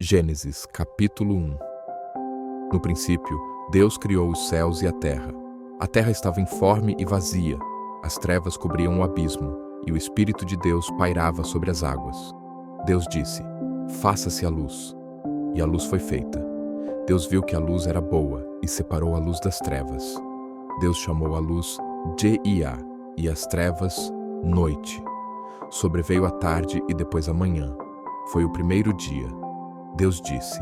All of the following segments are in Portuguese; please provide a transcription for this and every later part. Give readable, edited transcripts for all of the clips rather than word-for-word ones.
Gênesis, capítulo 1. No princípio, Deus criou os céus e a terra. A terra estava informe e vazia, as trevas cobriam o abismo, e o Espírito de Deus pairava sobre as águas. Deus disse: faça-se a luz. E a luz foi feita. Deus viu que a luz era boa, e separou a luz das trevas. Deus chamou a luz dia, e as trevas, noite. Sobreveio a tarde e depois a manhã. Foi o primeiro dia. Deus disse: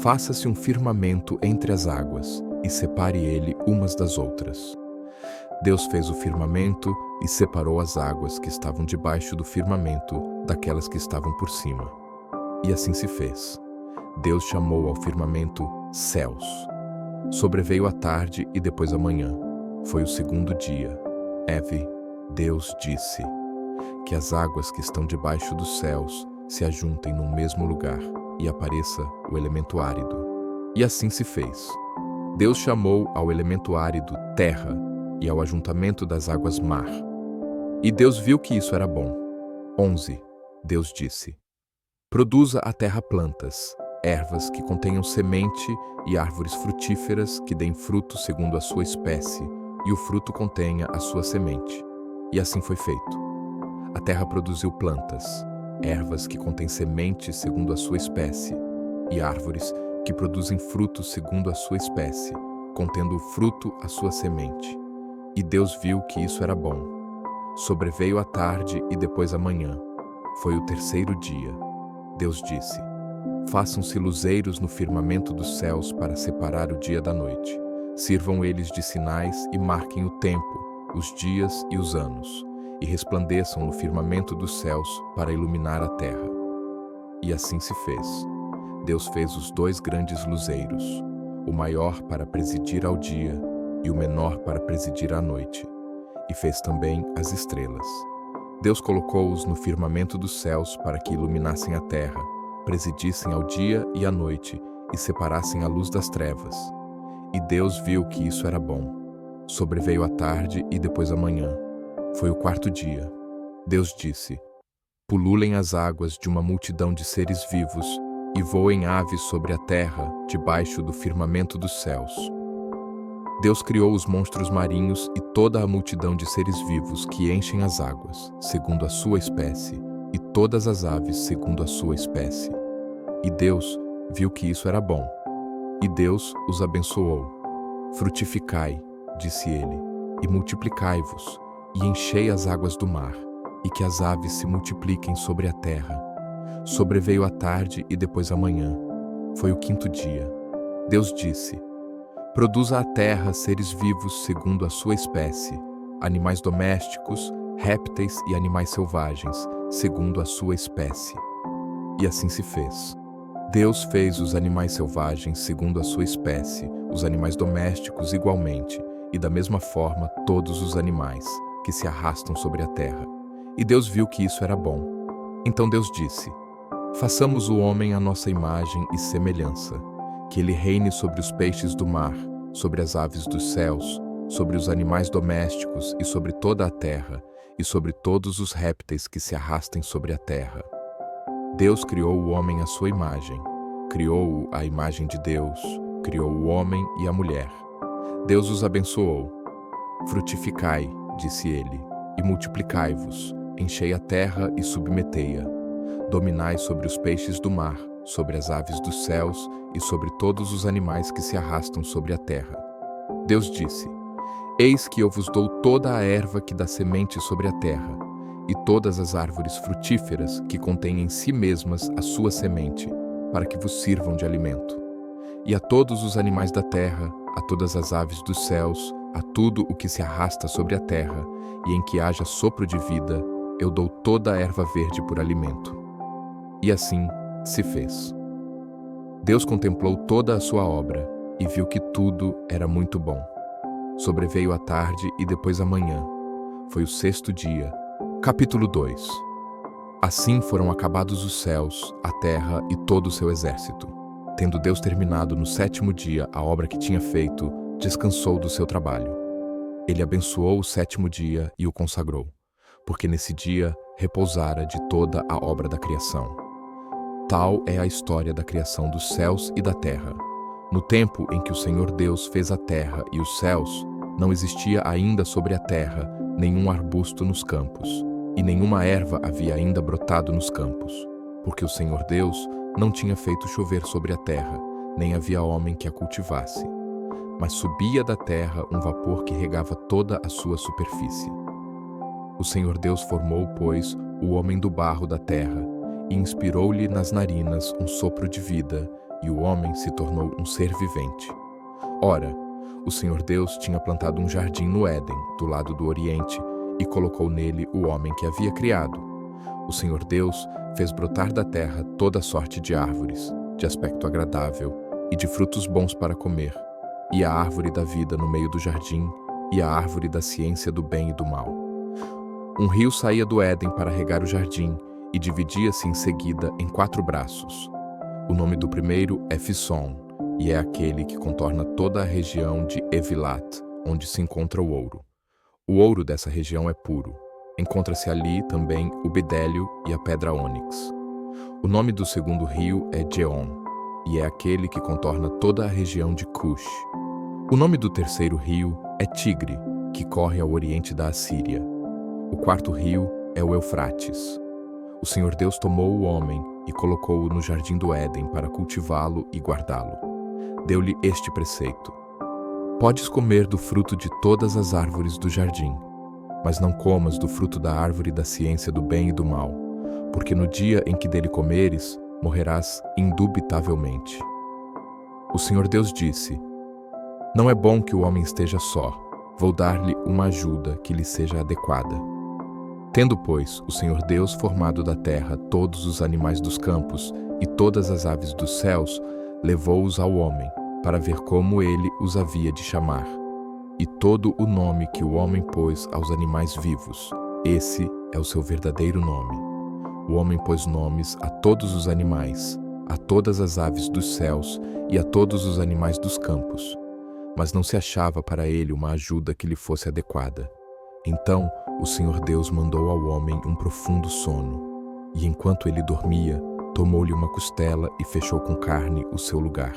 faça-se um firmamento entre as águas, e separe ele umas das outras. Deus fez o firmamento e separou as águas que estavam debaixo do firmamento daquelas que estavam por cima. E assim se fez. Deus chamou ao firmamento céus. Sobreveio a tarde e depois a manhã. Foi o segundo dia. Deus disse: que as águas que estão debaixo dos céus se ajuntem num mesmo lugar, e apareça o elemento árido. E assim se fez. Deus chamou ao elemento árido terra, e ao ajuntamento das águas mar. E Deus viu que isso era bom. 11. Deus disse: produza a terra plantas, ervas que contenham semente e árvores frutíferas que deem fruto segundo a sua espécie, e o fruto contenha a sua semente. E assim foi feito. A terra produziu plantas, ervas que contêm semente segundo a sua espécie, e árvores que produzem fruto segundo a sua espécie, contendo o fruto a sua semente. E Deus viu que isso era bom. Sobreveio a tarde e depois a manhã. Foi o terceiro dia. Deus disse: façam-se luzeiros no firmamento dos céus para separar o dia da noite. Sirvam eles de sinais e marquem o tempo, os dias e os anos, e resplandeçam no firmamento dos céus para iluminar a terra. E assim se fez. Deus fez os dois grandes luzeiros, o maior para presidir ao dia e o menor para presidir à noite, e fez também as estrelas. Deus colocou-os no firmamento dos céus para que iluminassem a terra, presidissem ao dia e à noite, e separassem a luz das trevas. E Deus viu que isso era bom. Sobreveio a tarde e depois a manhã. Foi o quarto dia. Deus disse: pululem as águas de uma multidão de seres vivos, e voem aves sobre a terra, debaixo do firmamento dos céus. Deus criou os monstros marinhos e toda a multidão de seres vivos que enchem as águas, segundo a sua espécie, e todas as aves segundo a sua espécie. E Deus viu que isso era bom. E Deus os abençoou. Frutificai, disse ele, e multiplicai-vos, e enchei as águas do mar, e que as aves se multipliquem sobre a terra. Sobreveio a tarde e depois a manhã. Foi o quinto dia. Deus disse: produza a terra seres vivos segundo a sua espécie, animais domésticos, répteis e animais selvagens, segundo a sua espécie. E assim se fez. Deus fez os animais selvagens segundo a sua espécie, os animais domésticos igualmente, e da mesma forma todos os animais que se arrastam sobre a terra. E Deus viu que isso era bom. Então Deus disse: façamos o homem à nossa imagem e semelhança, que ele reine sobre os peixes do mar, sobre as aves dos céus, sobre os animais domésticos e sobre toda a terra, e sobre todos os répteis que se arrastem sobre a terra. Deus criou o homem à sua imagem. Criou-o à imagem de Deus, criou o homem e a mulher. Deus os abençoou. Frutificai, disse ele, e multiplicai-vos, enchei a terra e submetei-a. Dominai sobre os peixes do mar, sobre as aves dos céus e sobre todos os animais que se arrastam sobre a terra. Deus disse: eis que eu vos dou toda a erva que dá semente sobre a terra, e todas as árvores frutíferas que contêm em si mesmas a sua semente, para que vos sirvam de alimento. E a todos os animais da terra, a todas as aves dos céus, a tudo o que se arrasta sobre a terra, e em que haja sopro de vida, eu dou toda a erva verde por alimento. E assim se fez. Deus contemplou toda a sua obra, e viu que tudo era muito bom. Sobreveio a tarde e depois a manhã. Foi o sexto dia. Capítulo 2. Assim foram acabados os céus, a terra e todo o seu exército. Tendo Deus terminado no sétimo dia a obra que tinha feito, descansou do seu trabalho. Ele abençoou o sétimo dia e o consagrou, porque nesse dia repousara de toda a obra da criação. Tal é a história da criação dos céus e da terra. No tempo em que o Senhor Deus fez a terra e os céus, não existia ainda sobre a terra nenhum arbusto nos campos, e nenhuma erva havia ainda brotado nos campos, porque o Senhor Deus não tinha feito chover sobre a terra, nem havia homem que a cultivasse. Mas subia da terra um vapor que regava toda a sua superfície. O Senhor Deus formou, pois, o homem do barro da terra, e inspirou-lhe nas narinas um sopro de vida, e o homem se tornou um ser vivente. Ora, o Senhor Deus tinha plantado um jardim no Éden, do lado do Oriente, e colocou nele o homem que havia criado. O Senhor Deus fez brotar da terra toda sorte de árvores, de aspecto agradável, e de frutos bons para comer, e a árvore da vida no meio do jardim, e a árvore da ciência do bem e do mal. Um rio saía do Éden para regar o jardim, e dividia-se em seguida em 4 braços. O nome do primeiro é Fisson, e é aquele que contorna toda a região de Evilat, onde se encontra o ouro. O ouro dessa região é puro. Encontra-se ali também o bedélio e a pedra ônix. O nome do segundo rio é Geon, e é aquele que contorna toda a região de Cush. O nome do terceiro rio é Tigre, que corre ao oriente da Assíria. O quarto rio é o Eufrates. O Senhor Deus tomou o homem e colocou-o no jardim do Éden para cultivá-lo e guardá-lo. Deu-lhe este preceito: podes comer do fruto de todas as árvores do jardim, mas não comas do fruto da árvore da ciência do bem e do mal, porque no dia em que dele comeres, morrerás indubitavelmente. O Senhor Deus disse: não é bom que o homem esteja só, vou dar-lhe uma ajuda que lhe seja adequada. Tendo, pois, o Senhor Deus formado da terra todos os animais dos campos e todas as aves dos céus, levou-os ao homem, para ver como ele os havia de chamar. E todo o nome que o homem pôs aos animais vivos, esse é o seu verdadeiro nome. O homem pôs nomes a todos os animais, a todas as aves dos céus e a todos os animais dos campos. Mas não se achava para ele uma ajuda que lhe fosse adequada. Então o Senhor Deus mandou ao homem um profundo sono, e enquanto ele dormia, tomou-lhe uma costela e fechou com carne o seu lugar.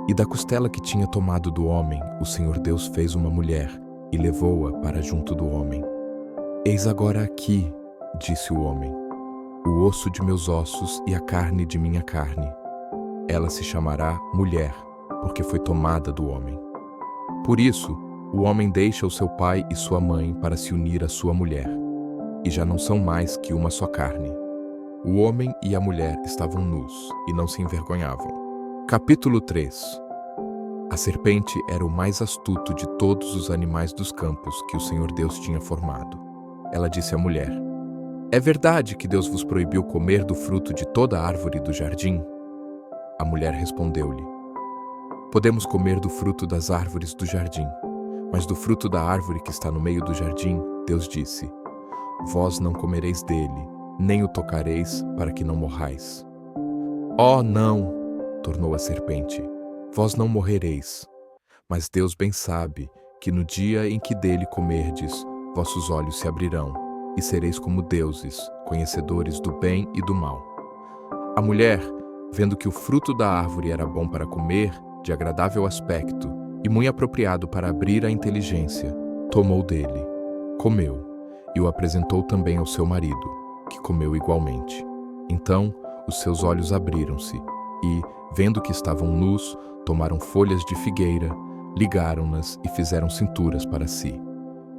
E da costela que tinha tomado do homem, o Senhor Deus fez uma mulher e levou-a para junto do homem. Eis agora aqui, disse o homem, o osso de meus ossos e a carne de minha carne. Ela se chamará mulher, porque foi tomada do homem. Por isso, o homem deixa o seu pai e sua mãe para se unir à sua mulher, e já não são mais que uma só carne. O homem e a mulher estavam nus e não se envergonhavam. Capítulo 3. A serpente era o mais astuto de todos os animais dos campos que o Senhor Deus tinha formado. Ela disse à mulher: é verdade que Deus vos proibiu comer do fruto de toda a árvore do jardim? A mulher respondeu-lhe: podemos comer do fruto das árvores do jardim, mas do fruto da árvore que está no meio do jardim, Deus disse: vós não comereis dele, nem o tocareis, para que não morrais. Oh, não! Tornou a serpente, vós não morrereis. Mas Deus bem sabe que no dia em que dele comerdes, vossos olhos se abrirão, e sereis como deuses, conhecedores do bem e do mal. A mulher, vendo que o fruto da árvore era bom para comer, de agradável aspecto, e muito apropriado para abrir a inteligência, tomou dele, comeu, e o apresentou também ao seu marido, que comeu igualmente. Então os seus olhos abriram-se, e, vendo que estavam nus, tomaram folhas de figueira, ligaram-nas e fizeram cinturas para si.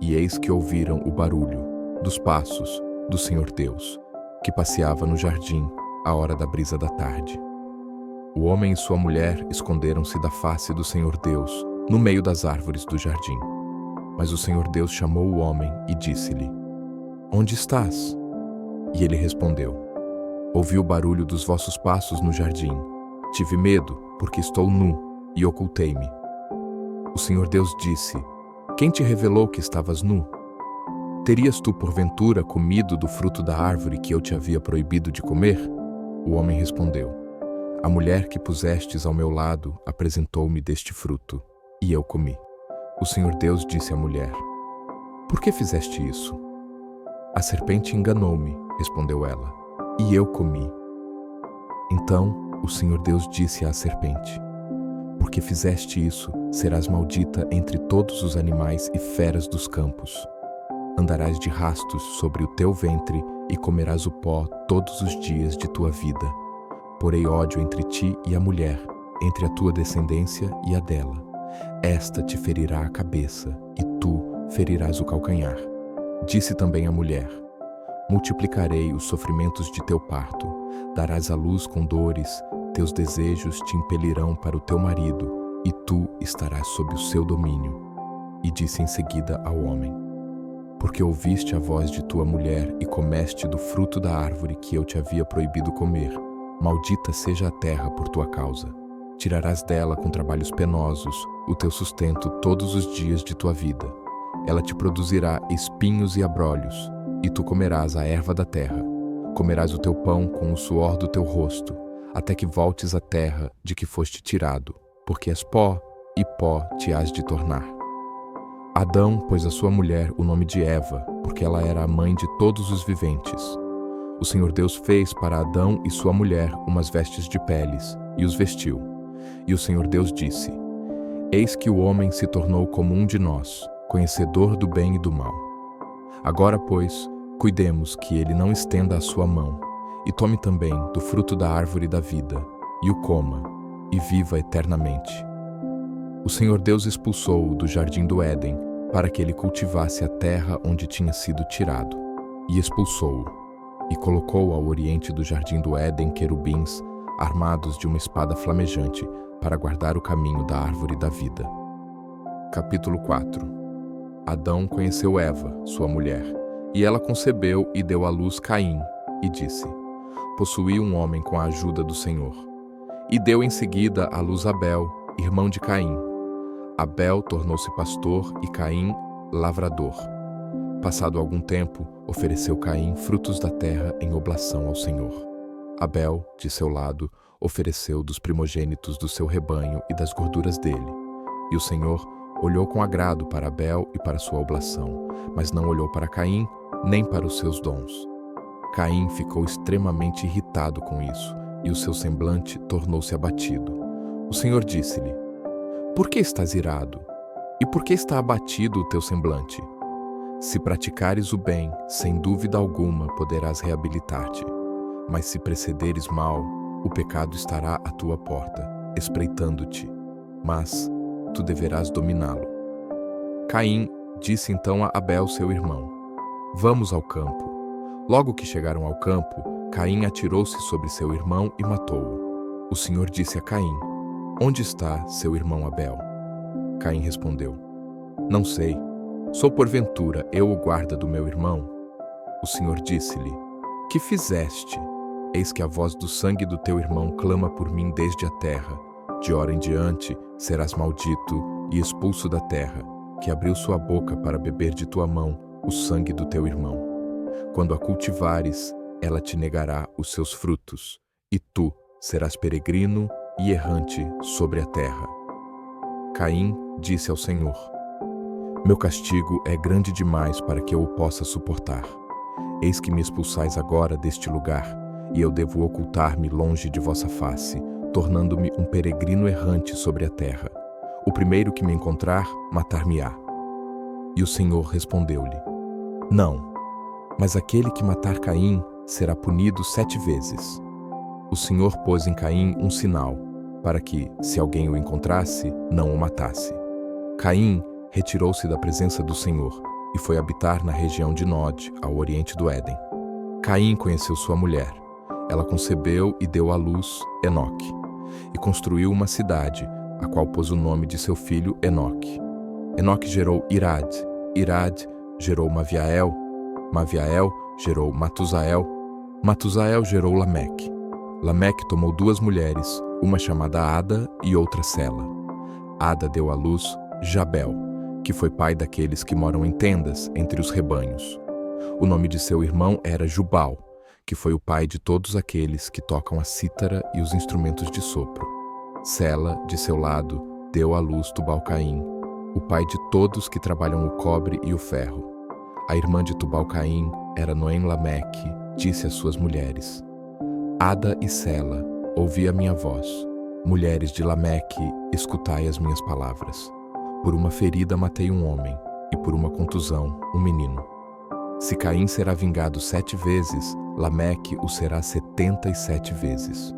E eis que ouviram o barulho dos passos do Senhor Deus, que passeava no jardim à hora da brisa da tarde. O homem e sua mulher esconderam-se da face do Senhor Deus, no meio das árvores do jardim. Mas o Senhor Deus chamou o homem e disse-lhe: onde estás? E ele respondeu: ouvi o barulho dos vossos passos no jardim. Tive medo, porque estou nu, e ocultei-me. O Senhor Deus disse: quem te revelou que estavas nu? Terias tu, porventura, comido do fruto da árvore que eu te havia proibido de comer? O homem respondeu: a mulher que pusestes ao meu lado apresentou-me deste fruto, e eu comi. O Senhor Deus disse à mulher: por que fizeste isso? A serpente enganou-me, respondeu ela, e eu comi. Então o Senhor Deus disse à serpente: Porque fizeste isso, serás maldita entre todos os animais e feras dos campos. Andarás de rastos sobre o teu ventre e comerás o pó todos os dias de tua vida. Porei ódio entre ti e a mulher, entre a tua descendência e a dela. Esta te ferirá a cabeça, e tu ferirás o calcanhar. Disse também a mulher: Multiplicarei os sofrimentos de teu parto, darás à luz com dores, teus desejos te impelirão para o teu marido, e tu estarás sob o seu domínio. E disse em seguida ao homem: Porque ouviste a voz de tua mulher e comeste do fruto da árvore que eu te havia proibido comer, maldita seja a terra por tua causa. Tirarás dela com trabalhos penosos o teu sustento todos os dias de tua vida. Ela te produzirá espinhos e abrolhos, e tu comerás a erva da terra. Comerás o teu pão com o suor do teu rosto, até que voltes à terra de que foste tirado, porque és pó, e pó te hás de tornar. Adão pôs à sua mulher o nome de Eva, porque ela era a mãe de todos os viventes. O Senhor Deus fez para Adão e sua mulher umas vestes de peles, e os vestiu. E o Senhor Deus disse: Eis que o homem se tornou como um de nós, conhecedor do bem e do mal. Agora, pois, cuidemos que ele não estenda a sua mão, e tome também do fruto da árvore da vida, e o coma, e viva eternamente. O Senhor Deus expulsou-o do jardim do Éden, para que ele cultivasse a terra onde tinha sido tirado. E expulsou-o, e colocou ao oriente do jardim do Éden querubins, armados de uma espada flamejante, para guardar o caminho da árvore da vida. Capítulo 4. Adão conheceu Eva, sua mulher, e ela concebeu e deu à luz Caim, e disse: Possuí um homem com a ajuda do Senhor. E deu em seguida à luz Abel, irmão de Caim. Abel tornou-se pastor e Caim lavrador. Passado algum tempo, ofereceu Caim frutos da terra em oblação ao Senhor. Abel, de seu lado, ofereceu dos primogênitos do seu rebanho e das gorduras dele. E o Senhor olhou com agrado para Abel e para sua oblação, mas não olhou para Caim, nem para os seus dons. Caim ficou extremamente irritado com isso, e o seu semblante tornou-se abatido. O Senhor disse-lhe: Por que estás irado? E por que está abatido o teu semblante? Se praticares o bem, sem dúvida alguma poderás reabilitar-te. Mas se precederes mal, o pecado estará à tua porta, espreitando-te, mas tu deverás dominá-lo. Caim disse então a Abel, seu irmão: Vamos ao campo. Logo que chegaram ao campo, Caim atirou-se sobre seu irmão e matou-o. O Senhor disse a Caim: Onde está seu irmão Abel? Caim respondeu: Não sei. Sou porventura eu o guarda do meu irmão? O Senhor disse-lhe: Que fizeste? Eis que a voz do sangue do teu irmão clama por mim desde a terra. De hora em diante serás maldito e expulso da terra, que abriu sua boca para beber de tua mão o sangue do teu irmão. Quando a cultivares, ela te negará os seus frutos, e tu serás peregrino e errante sobre a terra. Caim disse ao Senhor: Meu castigo é grande demais para que eu o possa suportar. Eis que me expulsais agora deste lugar, e eu devo ocultar-me longe de vossa face, tornando-me um peregrino errante sobre a terra. O primeiro que me encontrar, matar-me-á. E o Senhor respondeu-lhe: Não, mas aquele que matar Caim será punido 7 vezes. O Senhor pôs em Caim um sinal, para que, se alguém o encontrasse, não o matasse. Caim retirou-se da presença do Senhor e foi habitar na região de Nod, ao oriente do Éden. Caim conheceu sua mulher. Ela concebeu e deu à luz Enoque, e construiu uma cidade, a qual pôs o nome de seu filho Enoque. Enoque gerou Irad, Irad gerou Maviael, Maviael gerou Matusael, Matusael gerou Lameque. Lameque tomou 2 mulheres, uma chamada Ada e outra Sela. Ada deu à luz Jabel, que foi pai daqueles que moram em tendas entre os rebanhos. O nome de seu irmão era Jubal, que foi o pai de todos aqueles que tocam a cítara e os instrumentos de sopro. Sela, de seu lado, deu à luz Tubal-Caim, o pai de todos que trabalham o cobre e o ferro. A irmã de Tubal-Caim era Noém-Lameque, disse às suas mulheres: Ada e Sela, ouvi a minha voz. Mulheres de Lameque, escutai as minhas palavras. Por uma ferida matei um homem, e por uma contusão, um menino. Se Caim será vingado 7 vezes, Lameque o será 77 vezes.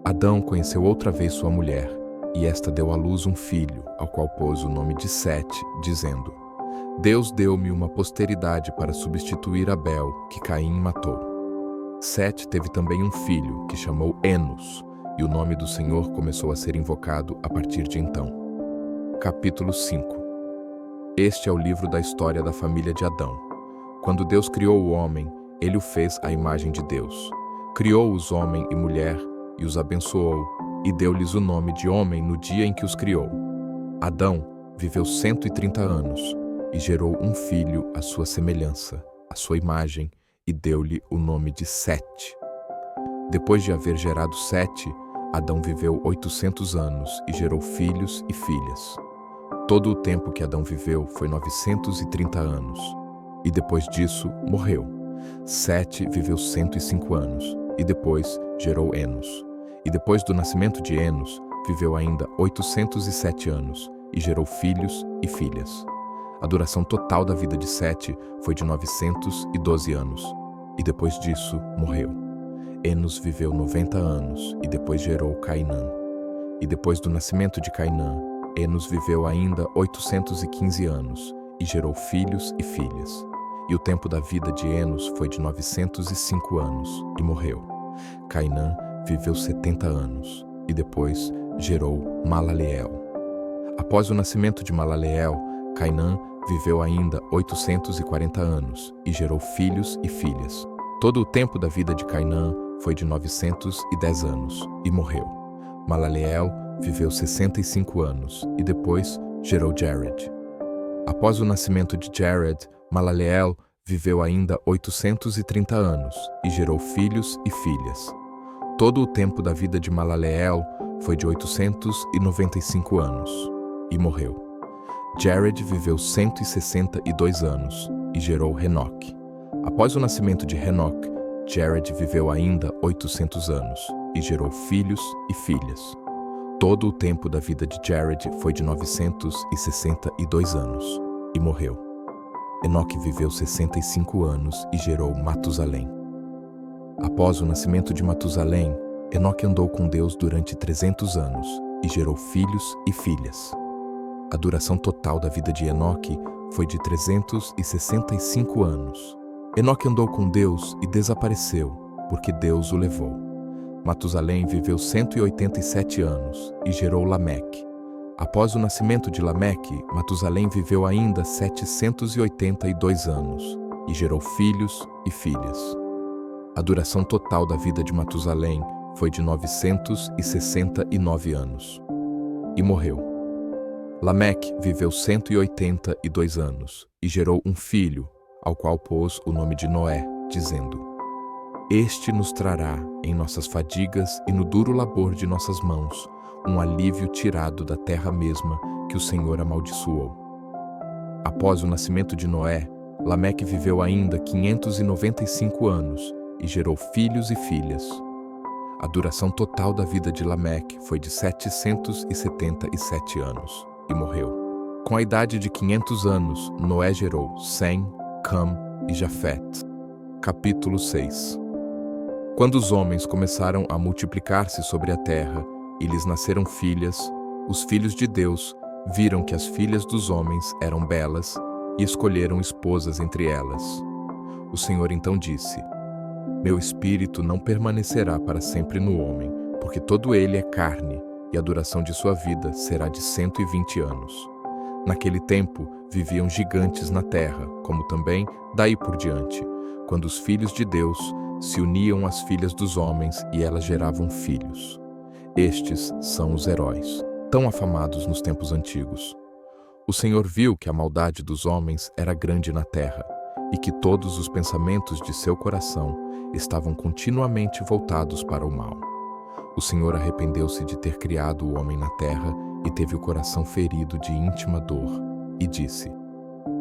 Adão conheceu outra vez sua mulher, e esta deu à luz um filho, ao qual pôs o nome de Sete, dizendo: Deus deu-me uma posteridade para substituir Abel, que Caim matou. Sete teve também um filho, que chamou Enos, e o nome do Senhor começou a ser invocado a partir de então. Capítulo 5. Este é o livro da história da família de Adão. Quando Deus criou o homem, ele o fez à imagem de Deus. Criou-os homem e mulher, e os abençoou, e deu-lhes o nome de homem no dia em que os criou. Adão viveu 130 anos, e gerou um filho à sua semelhança, à sua imagem, e deu-lhe o nome de Sete. Depois de haver gerado Sete, Adão viveu 800 anos e gerou filhos e filhas. Todo o tempo que Adão viveu foi 930 anos, e depois disso morreu. Sete viveu 105 anos, e depois gerou Enos. E depois do nascimento de Enos, viveu ainda 807 anos, e gerou filhos e filhas. A duração total da vida de Sete foi de 912 anos, e depois disso morreu. Enos viveu 90 anos, e depois gerou Cainã. E depois do nascimento de Cainã, Enos viveu ainda 815 anos, e gerou filhos e filhas. E o tempo da vida de Enos foi de 905 anos, e morreu. Cainã viveu 70 anos, e depois gerou Malaleel. Após o nascimento de Malaleel, Cainã viveu ainda 840 anos, e gerou filhos e filhas. Todo o tempo da vida de Cainã foi de 910 anos, e morreu. Malaleel viveu 65 anos, e depois gerou Jared. Após o nascimento de Jared, Malaleel viveu ainda 830 anos, e gerou filhos e filhas. Todo o tempo da vida de Malaleel foi de 895 anos, e morreu. Jared viveu 162 anos, e gerou Henoque. Após o nascimento de Henoque, Jared viveu ainda 800 anos, e gerou filhos e filhas. Todo o tempo da vida de Jared foi de 962 anos, e morreu. Henoque viveu 65 anos e gerou Matusalém. Após o nascimento de Matusalém, Henoque andou com Deus durante 300 anos, e gerou filhos e filhas. A duração total da vida de Henoque foi de 365 anos. Henoque andou com Deus e desapareceu, porque Deus o levou. Matusalém viveu 187 anos e gerou Lameque. Após o nascimento de Lameque, Matusalém viveu ainda 782 anos e gerou filhos e filhas. A duração total da vida de Matusalém foi de 969 anos e morreu. Lameque viveu 182 anos e gerou um filho, ao qual pôs o nome de Noé, dizendo: Este nos trará, em nossas fadigas e no duro labor de nossas mãos, um alívio tirado da terra mesma que o Senhor amaldiçoou. Após o nascimento de Noé, Lameque viveu ainda 595 anos e gerou filhos e filhas. A duração total da vida de Lameque foi de 777 anos e morreu. Com a idade de 500 anos, Noé gerou Sem, Cam e Jafet. Capítulo 6. Quando os homens começaram a multiplicar-se sobre a terra e lhes nasceram filhas, os filhos de Deus viram que as filhas dos homens eram belas e escolheram esposas entre elas. O Senhor então disse: Meu espírito não permanecerá para sempre no homem, porque todo ele é carne, e a duração de sua vida será de 120 anos. Naquele tempo, viviam gigantes na terra, como também, daí por diante, quando os filhos de Deus se uniam às filhas dos homens e elas geravam filhos. Estes são os heróis, tão afamados nos tempos antigos. O Senhor viu que a maldade dos homens era grande na terra, e que todos os pensamentos de seu coração estavam continuamente voltados para o mal. O Senhor arrependeu-se de ter criado o homem na terra e teve o coração ferido de íntima dor, e disse: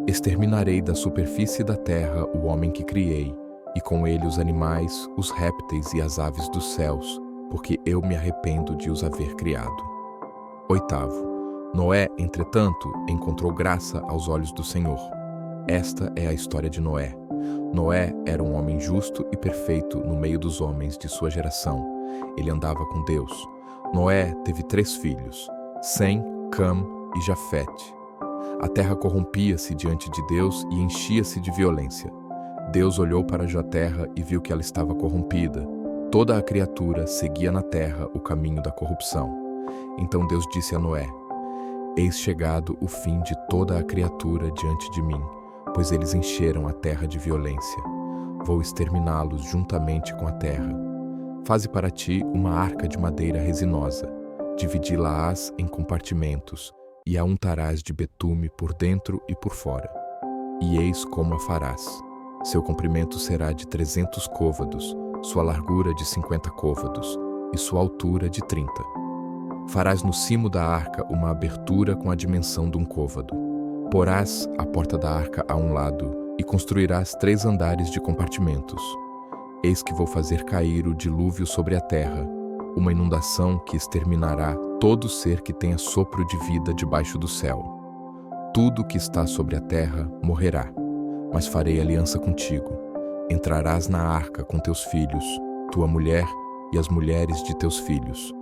Exterminarei da superfície da terra o homem que criei, e com ele os animais, os répteis e as aves dos céus, porque eu me arrependo de os haver criado. 8. Noé, entretanto, encontrou graça aos olhos do Senhor. Esta é a história de Noé. Noé era um homem justo e perfeito no meio dos homens de sua geração. Ele andava com Deus. Noé teve 3 filhos, Sem, Cam e Jafete. A terra corrompia-se diante de Deus e enchia-se de violência. Deus olhou para a terra e viu que ela estava corrompida. Toda a criatura seguia na terra o caminho da corrupção. Então Deus disse a Noé: Eis chegado o fim de toda a criatura diante de mim, pois eles encheram a terra de violência. Vou exterminá-los juntamente com a terra. Faze para ti uma arca de madeira resinosa. Dividi-la-ás em compartimentos, e a untarás de betume por dentro e por fora. E eis como a farás. Seu comprimento será de 300 côvados, sua largura de 50 côvados, e sua altura de 30. Farás no cimo da arca uma abertura com a dimensão de um côvado. Porás a porta da arca a um lado, e construirás 3 andares de compartimentos. Eis que vou fazer cair o dilúvio sobre a terra, uma inundação que exterminará todo ser que tenha sopro de vida debaixo do céu. Tudo que está sobre a terra morrerá, mas farei aliança contigo. Entrarás na arca com teus filhos, tua mulher e as mulheres de teus filhos.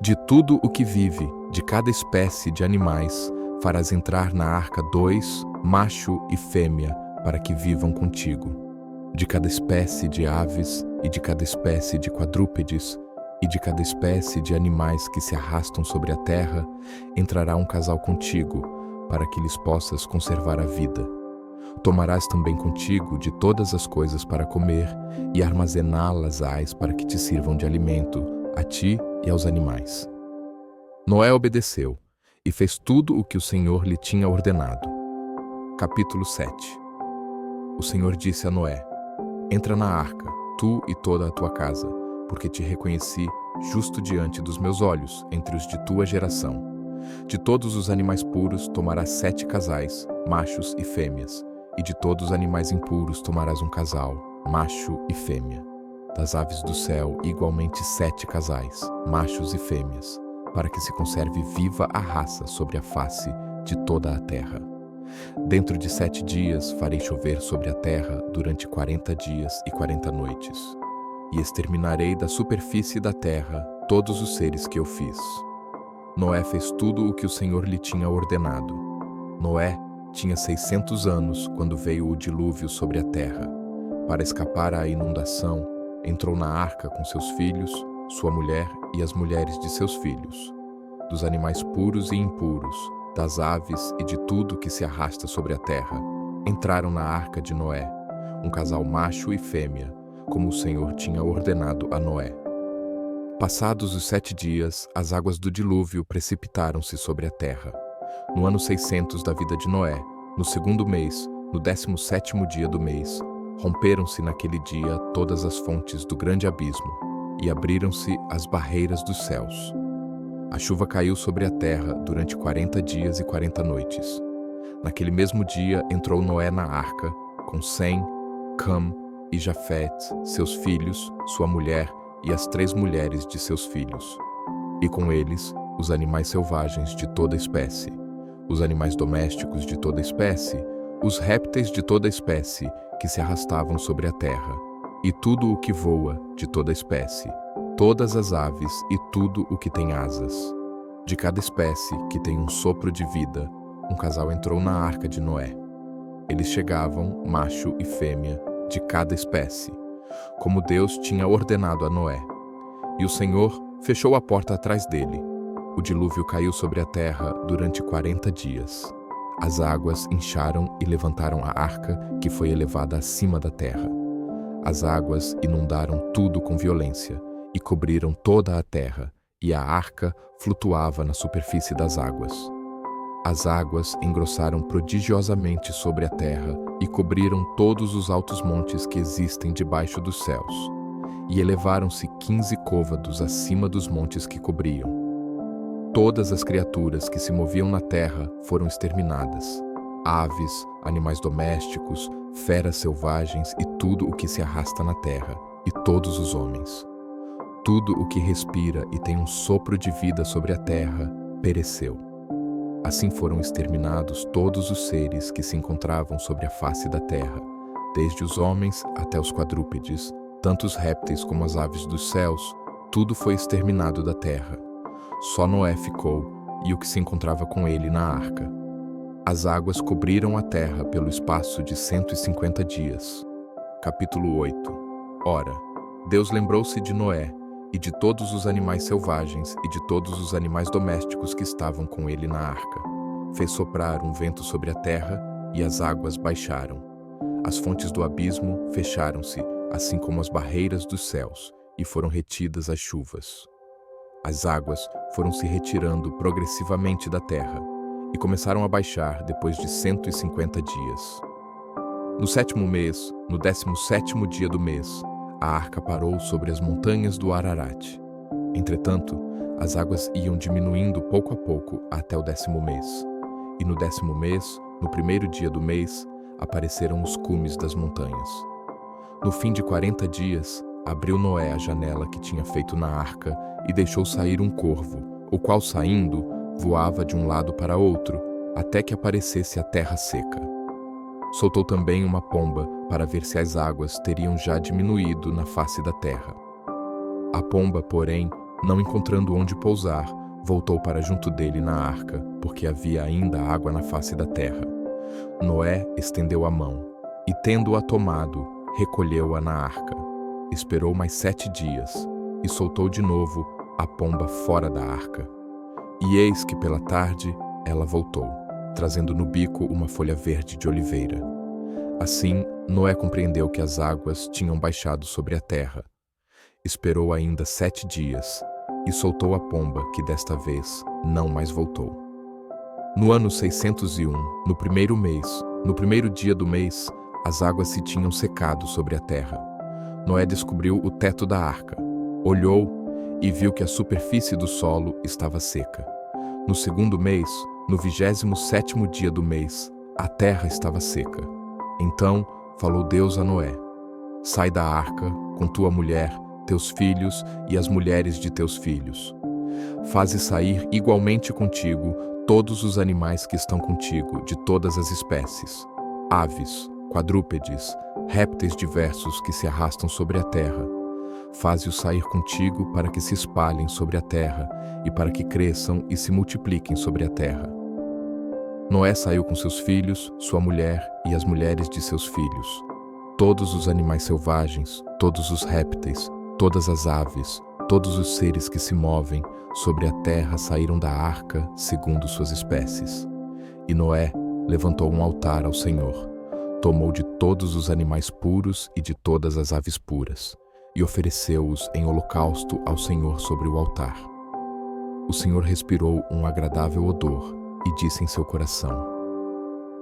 De tudo o que vive, de cada espécie de animais, farás entrar na arca 2, macho e fêmea, para que vivam contigo. De cada espécie de aves e de cada espécie de quadrúpedes, e de cada espécie de animais que se arrastam sobre a terra, entrará um casal contigo, para que lhes possas conservar a vida. Tomarás também contigo de todas as coisas para comer, e armazená-las-ás para que te sirvam de alimento, a ti e aos animais. Noé obedeceu, e fez tudo o que o Senhor lhe tinha ordenado. Capítulo 7. O Senhor disse a Noé: Entra na arca, tu e toda a tua casa, porque te reconheci justo diante dos meus olhos, entre os de tua geração. De todos os animais puros tomarás 7 casais, machos e fêmeas, e de todos os animais impuros tomarás um casal, macho e fêmea. Das aves do céu, igualmente 7 casais, machos e fêmeas, para que se conserve viva a raça sobre a face de toda a terra. Dentro de 7 dias farei chover sobre a terra durante 40 dias e 40 noites. E exterminarei da superfície da terra todos os seres que eu fiz. Noé fez tudo o que o Senhor lhe tinha ordenado. Noé tinha 600 anos quando veio o dilúvio sobre a terra. Para escapar à inundação, entrou na arca com seus filhos, sua mulher e as mulheres de seus filhos. Dos animais puros e impuros, das aves e de tudo que se arrasta sobre a terra, entraram na arca de Noé, um casal macho e fêmea, como o Senhor tinha ordenado a Noé. Passados os 7 dias, as águas do dilúvio precipitaram-se sobre a terra. No ano 600 da vida de Noé, no 2º mês, no 17º dia do mês, romperam-se naquele dia todas as fontes do grande abismo, e abriram-se as barreiras dos céus. A chuva caiu sobre a terra durante 40 dias e 40 noites. Naquele mesmo dia entrou Noé na arca, com Sem, Cam e Jafete, seus filhos, sua mulher e as 3 mulheres de seus filhos. E com eles, os animais selvagens de toda espécie, os animais domésticos de toda espécie, os répteis de toda espécie que se arrastavam sobre a terra, e tudo o que voa de toda espécie, todas as aves e tudo o que tem asas. De cada espécie que tem um sopro de vida, um casal entrou na arca de Noé. Eles chegavam, macho e fêmea, de cada espécie, como Deus tinha ordenado a Noé. E o Senhor fechou a porta atrás dele. O dilúvio caiu sobre a terra durante 40 dias. As águas incharam e levantaram a arca, que foi elevada acima da terra. As águas inundaram tudo com violência e cobriram toda a terra, e a arca flutuava na superfície das águas. As águas engrossaram prodigiosamente sobre a terra e cobriram todos os altos montes que existem debaixo dos céus, e elevaram-se 15 côvados acima dos montes que cobriam. Todas as criaturas que se moviam na terra foram exterminadas: aves, animais domésticos, feras selvagens e tudo o que se arrasta na terra, e todos os homens. Tudo o que respira e tem um sopro de vida sobre a terra pereceu. Assim foram exterminados todos os seres que se encontravam sobre a face da terra, desde os homens até os quadrúpedes, tanto os répteis como as aves dos céus, tudo foi exterminado da terra. Só Noé ficou e o que se encontrava com ele na arca. As águas cobriram a terra pelo espaço de 150 dias. Capítulo 8. Ora, Deus lembrou-se de Noé e de todos os animais selvagens e de todos os animais domésticos que estavam com ele na arca. Fez soprar um vento sobre a terra e as águas baixaram. As fontes do abismo fecharam-se, assim como as barreiras dos céus, e foram retidas as chuvas. As águas foram se retirando progressivamente da terra e começaram a baixar depois de 150 dias. No 7º mês, no 17º dia do mês, a arca parou sobre as montanhas do Ararat. Entretanto, as águas iam diminuindo pouco a pouco até o 10º mês. E no 10º mês, no 1º dia do mês, apareceram os cumes das montanhas. No fim de 40 dias, abriu Noé a janela que tinha feito na arca e deixou sair um corvo, o qual, saindo, voava de um lado para outro, até que aparecesse a terra seca. Soltou também uma pomba para ver se as águas teriam já diminuído na face da terra. A pomba, porém, não encontrando onde pousar, voltou para junto dele na arca, porque havia ainda água na face da terra. Noé estendeu a mão, e tendo-a tomado, recolheu-a na arca. Esperou mais 7 dias, e soltou de novo a pomba fora da arca. E eis que pela tarde ela voltou, trazendo no bico uma folha verde de oliveira. Assim, Noé compreendeu que as águas tinham baixado sobre a terra. Esperou ainda 7 dias, e soltou a pomba, que desta vez não mais voltou. No ano 601, no 1º mês, no 1º dia do mês, as águas se tinham secado sobre a terra. Noé descobriu o teto da arca, olhou e viu que a superfície do solo estava seca. No 2º mês, no 27º dia do mês, a terra estava seca. Então falou Deus a Noé: sai da arca com tua mulher, teus filhos e as mulheres de teus filhos. Faze sair igualmente contigo todos os animais que estão contigo, de todas as espécies, aves, quadrúpedes, répteis diversos que se arrastam sobre a terra. Faze-os sair contigo para que se espalhem sobre a terra e para que cresçam e se multipliquem sobre a terra. Noé saiu com seus filhos, sua mulher e as mulheres de seus filhos. Todos os animais selvagens, todos os répteis, todas as aves, todos os seres que se movem sobre a terra saíram da arca segundo suas espécies. E Noé levantou um altar ao Senhor. Tomou de todos os animais puros e de todas as aves puras, e ofereceu-os em holocausto ao Senhor sobre o altar. O Senhor respirou um agradável odor e disse em seu coração: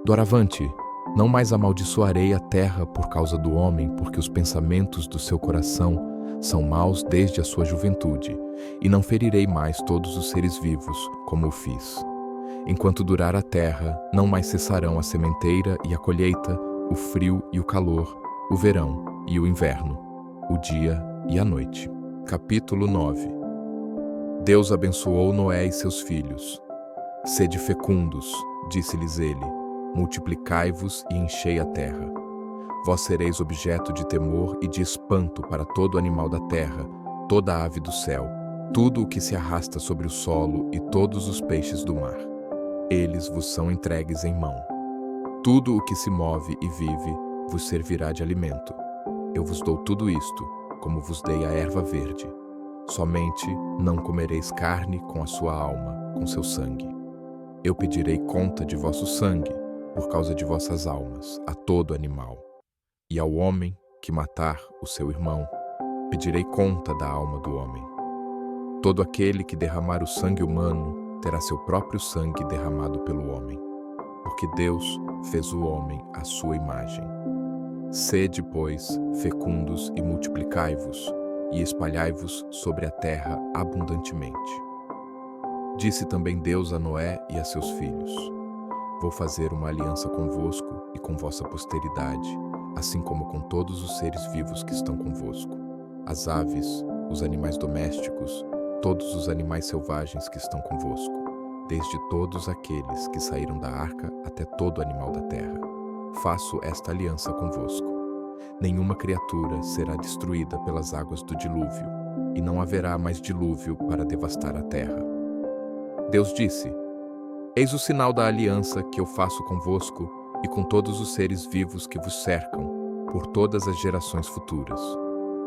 doravante, não mais amaldiçoarei a terra por causa do homem, porque os pensamentos do seu coração são maus desde a sua juventude, e não ferirei mais todos os seres vivos, como o fiz. Enquanto durar a terra, não mais cessarão a sementeira e a colheita, o frio e o calor, o verão e o inverno, o dia e a noite. Capítulo 9. Deus abençoou Noé e seus filhos. Sede fecundos, disse-lhes ele, multiplicai-vos e enchei a terra. Vós sereis objeto de temor e de espanto para todo animal da terra, toda ave do céu, tudo o que se arrasta sobre o solo e todos os peixes do mar. Eles vos são entregues em mão. Tudo o que se move e vive vos servirá de alimento. Eu vos dou tudo isto, como vos dei a erva verde. Somente não comereis carne com a sua alma, com seu sangue. Eu pedirei conta de vosso sangue, por causa de vossas almas, a todo animal. E ao homem que matar o seu irmão, pedirei conta da alma do homem. Todo aquele que derramar o sangue humano terá seu próprio sangue derramado pelo homem, porque Deus fez o homem à sua imagem. Sede, pois, fecundos e multiplicai-vos, e espalhai-vos sobre a terra abundantemente. Disse também Deus a Noé e a seus filhos: vou fazer uma aliança convosco e com vossa posteridade, assim como com todos os seres vivos que estão convosco, as aves, os animais domésticos, todos os animais selvagens que estão convosco, desde todos aqueles que saíram da arca até todo animal da terra. Faço esta aliança convosco. Nenhuma criatura será destruída pelas águas do dilúvio, e não haverá mais dilúvio para devastar a terra. Deus disse: Eis o sinal da aliança que eu faço convosco e com todos os seres vivos que vos cercam, por todas as gerações futuras.